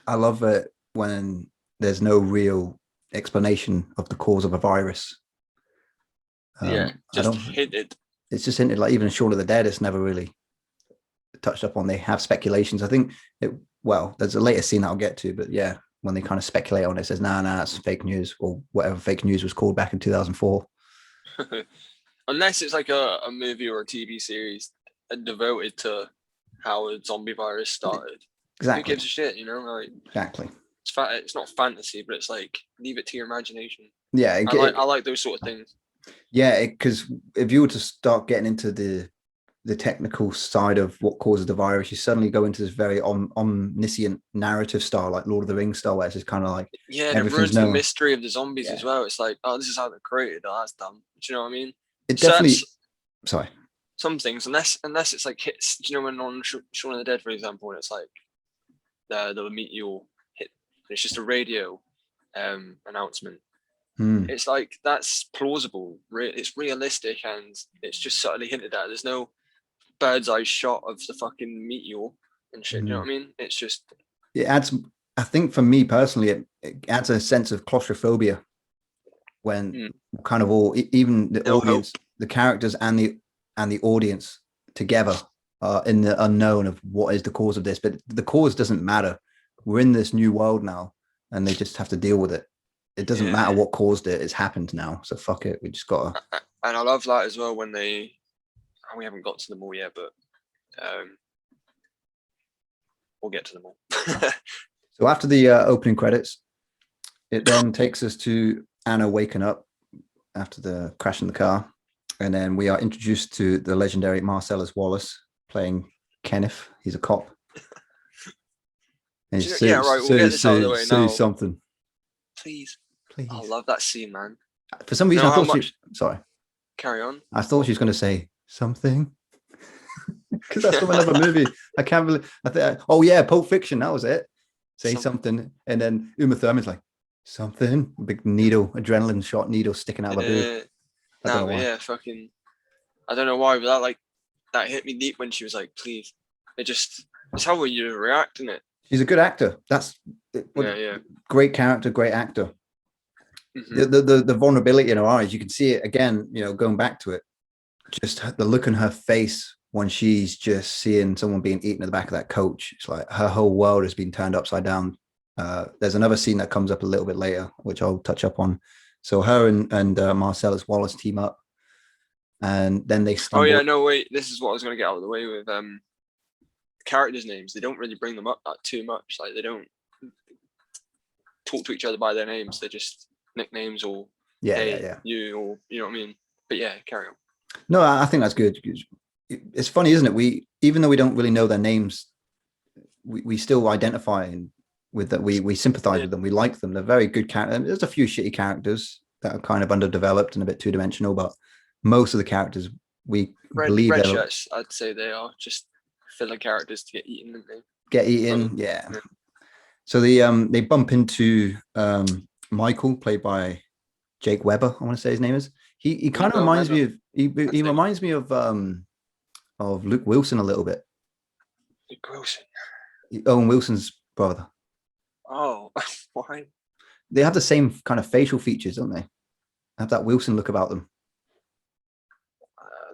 I love it when there's no real explanation of the cause of a virus. Just hinted. It's just hinted, like even in Shaun of the Dead, it's never really touched up on. They have speculations. I think well, there's a later scene that I'll get to, but yeah, when they kind of speculate on it, says, nah, it's fake news, or whatever fake news was called back in 2004. Unless it's like a movie or a TV series devoted to how a zombie virus started. Exactly. Who gives a shit, you know? Like, exactly. It's not fantasy, but it's like, leave it to your imagination. Yeah. I like those sort of things. Yeah, because if you were to start getting into the technical side of what causes the virus, you suddenly go into this very omniscient narrative style, like Lord of the Rings style, where it's just kind of like, yeah, it ruins the mystery of the zombies as well. It's like, oh, this is how they're created. Oh, that's dumb. Do you know what I mean? It definitely. Sorry. Some things, unless it's like hits. Do you know when on Shaun of the Dead, for example, and it's like the meteor hit, it's just a radio announcement. It's like, that's plausible. It's realistic, and it's just subtly hinted at. There's no bird's eye shot of the fucking meteor and shit. You know what I mean? It's just, it adds. I think for me personally, it adds a sense of claustrophobia when kind of all, even the audience, the characters, and the audience together are in the unknown of what is the cause of this. But the cause doesn't matter. We're in this new world now, and they just have to deal with it. It doesn't matter what caused it. It's happened now. So fuck it. We just gotta. And I love that as well when we haven't got to them all yet, but we'll get to them all. So after the opening credits, it then takes us to Anna waking up after the crash in the car. And then we are introduced to the legendary Marcellus Wallace playing Kenneth. He's a cop. And right. We'll get this out of the way now. Say something. Please. I love that scene, man. For some reason, I thought sorry. Carry on. I thought she was going to say something. Because that's from another movie. I can't believe. Oh yeah, Pulp Fiction. That was it. Say something. And then Uma Thurman's like, something. A big needle, adrenaline shot needle sticking out of her boob. Fucking. I don't know why, but that hit me deep when she was like, please. It's how you react, isn't it? She's a good actor. Great character, great actor. The vulnerability in her eyes, you can see it again, going back to it. Just the look in her face when she's just seeing someone being eaten at the back of that coach. It's like her whole world has been turned upside down. There's another scene that comes up a little bit later, which I'll touch up on. So her and Marcellus Wallace team up, and then they stumble. Oh yeah, no wait. This is what I was going to get out of the way with characters' names. They don't really bring them up too much. Like, they don't talk to each other by their names. They're just nicknames or you, or you know what I mean. But yeah, carry on. No, I think that's good. It's funny, isn't it? Even though we don't really know their names, we still identify with that. We sympathize with them. We like them. They're very good characters. There's a few shitty characters that are kind of underdeveloped and a bit two-dimensional, but most of the characters we believe red shirts, I'd say they are just filler characters to get eaten, don't they? Get eaten, yeah. So they bump into Michael, played by Jake Weber. I want to say his name is. He kind of reminds me of he reminds me of Luke Wilson a little bit. Luke Wilson. Owen Wilson's brother. Oh, why? They have the same kind of facial features, don't they? Have that Wilson look about them.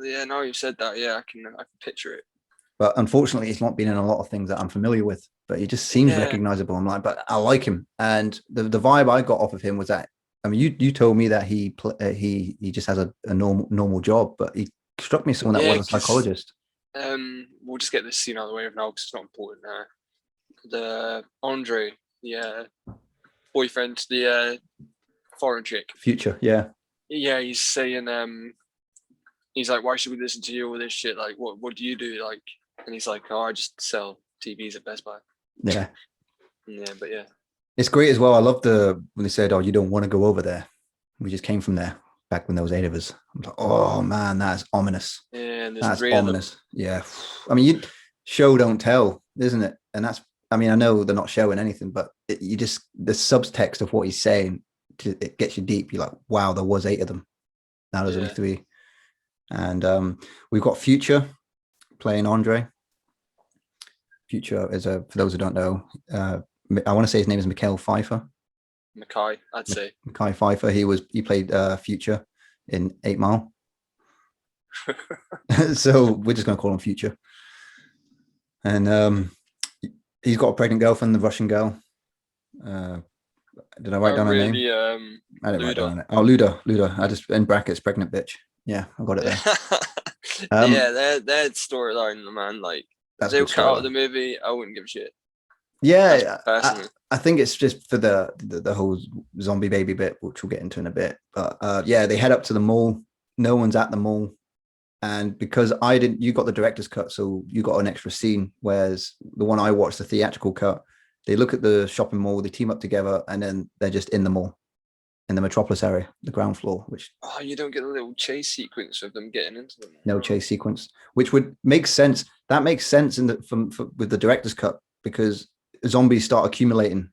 Yeah, now you've said that, I can picture it. But unfortunately, he's not been in a lot of things that I'm familiar with. But he just seems recognizable. I'm like, but I like him. And the vibe I got off of him was that, I mean, you told me that he just has a normal job, but he struck me as someone that was a psychologist. We'll just get this scene out of the way now because it's not important. The Andre, the boyfriend, the foreign chick. Future, yeah. Yeah, he's saying, he's like, why should we listen to you with this shit? Like, what do you do? Like, and he's like, oh, I just sell TVs at Best Buy. Yeah. Yeah, but yeah. It's great as well. I love when they said, oh, you don't want to go over there. We just came from there back when there was 8 of us. I'm like, oh man, that's ominous. Yeah, and that's ominous. Yeah. I mean, show don't tell, isn't it? And that's, I mean, I know they're not showing anything, but the subtext of what he's saying, it gets you deep. You're like, wow, there was 8 of them. Now there's only 3. And we've got Future playing Andre. Future is for those who don't know, I want to say his name is Mikael Pfeiffer. Mackay, I'd say. Mackay Pfeiffer. He played Future in 8 Mile. So we're just going to call him Future. And He's got a pregnant girlfriend, the Russian girl. Did I write down her name? I didn't write down her name. Oh, Luda. I just in brackets pregnant bitch. Yeah, I got it there. Yeah, their storyline, man. Like, if they were cut out of the movie, I wouldn't give a shit. Yeah, I think it's just for the whole zombie baby bit, which we'll get into in a bit. But yeah, they head up to the mall. No one's at the mall. And because you got the director's cut, so you got an extra scene. Whereas the one I watched, the theatrical cut, they look at the shopping mall, they team up together, and then they're just in the mall, in the Metropolis area, the ground floor. Which you don't get a little chase sequence of them getting into the mall. No chase sequence, which would make sense. That makes sense with the director's cut, because zombies start accumulating,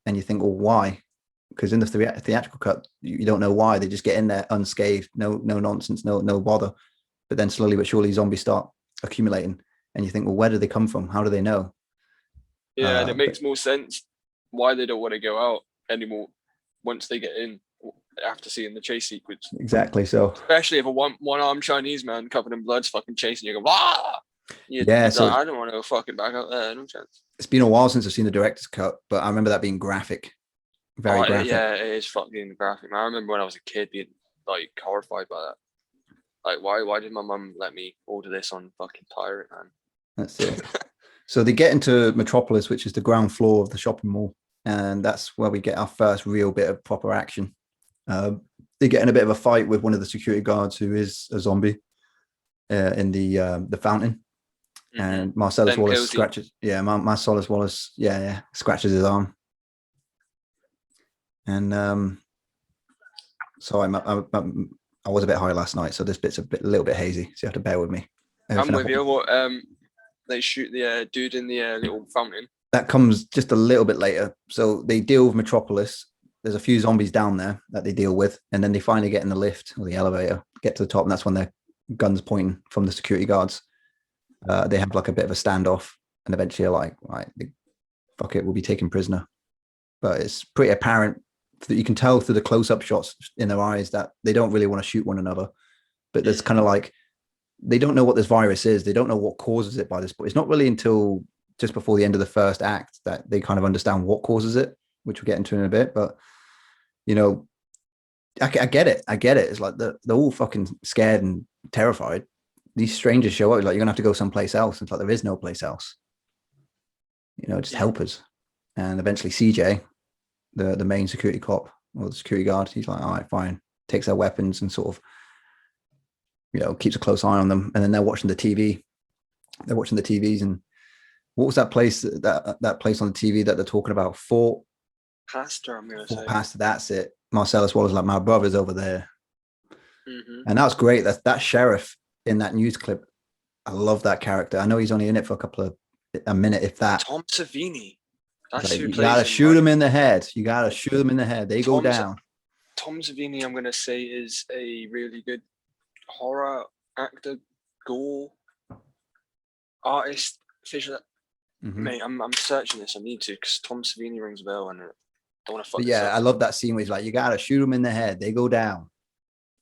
and you think, well, why? Because in the theatrical cut, you don't know why. They just get in there unscathed, no nonsense, no bother. But then slowly but surely, zombies start accumulating, and you think, well, where do they come from? How do they know? Yeah, and it makes more sense why they don't want to go out anymore once they get in after seeing the chase sequence. Exactly. So, especially if a one-armed Chinese man covered in blood's fucking chasing you, go, ah! So I don't want to go fucking back out there. No chance. It's been a while since I've seen the director's cut, but I remember that being graphic, very graphic. Yeah, it is fucking graphic. I remember when I was a kid being like horrified by that. Like, why did my mum let me order this on fucking Pirate, man? That's it. So they get into Metropolis, which is the ground floor of the shopping mall, and that's where we get our first real bit of proper action. They get in a bit of a fight with one of the security guards who is a zombie in the fountain. And Marcellus Wallace scratches. Yeah, Marcellus Wallace. Yeah, scratches his arm. And so I was a bit high last night, so this bit's a little bit hazy. So you have to bear with me. I'm with you. What they shoot the dude in the little fountain. That comes just a little bit later. So they deal with Metropolis. There's a few zombies down there that they deal with, and then they finally get in the lift or the elevator, get to the top, and that's when their guns pointing from the security guards. They have like a bit of a standoff, and eventually are like, right, fuck it, we'll be taken prisoner. But it's pretty apparent that you can tell through the close-up shots in their eyes that they don't really want to shoot one another. But there's kind of like, they don't know what this virus is. They don't know what causes it by this point. It's not really until just before the end of the first act that they kind of understand what causes it, which we'll get into in a bit. But, you know, I get it. It's like they're all fucking scared and terrified. These strangers show up, like, you're gonna have to go someplace else. It's like there is no place else. You know, just help us. And eventually CJ, the main security cop or the security guard, he's like, all right, fine. Takes their weapons and sort of, you know, keeps a close eye on them. And then they're watching the TV. They're watching the TVs. And what was that place, that place on the TV that they're talking about? Fort Pastor, I'm gonna say. Pastor, that's it. Marcellus Wallace, like, my brother's over there. Mm-hmm. And that was great. That sheriff in that news clip, I love that character. I know he's only in it for a minute, if that. Tom Savini. That's like, who you plays gotta him, shoot right? him in the head. You gotta shoot him in the head. They go down. Tom Savini, I'm gonna say, is a really good horror actor, gore artist, visual. Mm-hmm. Mate, I'm searching this. I need to, because Tom Savini rings a bell, and I don't want to fuck. But yeah, I love that scene where he's like, you gotta shoot them in the head. They go down.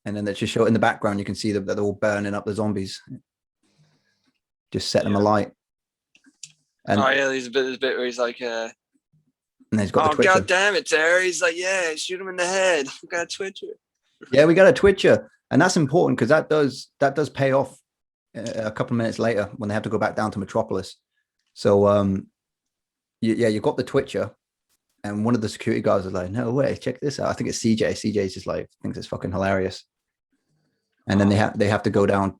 And then they just show it in the background. You can see that they're all burning up the zombies. Just set them alight. And, there's a bit where he's like, and he's got the Twitcher. God damn it, Terry. He's like, yeah, shoot him in the head. We got a Twitcher. Yeah, we got a Twitcher. And that's important because that does pay off a couple of minutes later when they have to go back down to Metropolis. So, you got the Twitcher. And one of the security guards is like, no way, check this out. I think it's CJ. CJ's just like, thinks it's fucking hilarious. And then they have to go down.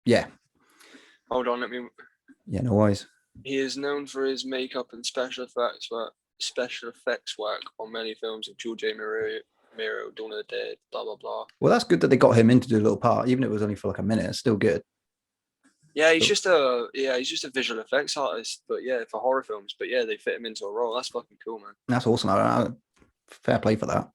Yeah. Hold on, let me. Yeah, no worries. He is known for his makeup and special effects work on many films of George A. Miro, Dawn of the Dead, blah blah blah. Well, that's good that they got him in to do a little part, even if it was only for like a minute. It's still good. Yeah, he's just a visual effects artist, but yeah, for horror films. But yeah, they fit him into a role. That's fucking cool, man. That's awesome. Fair play for that.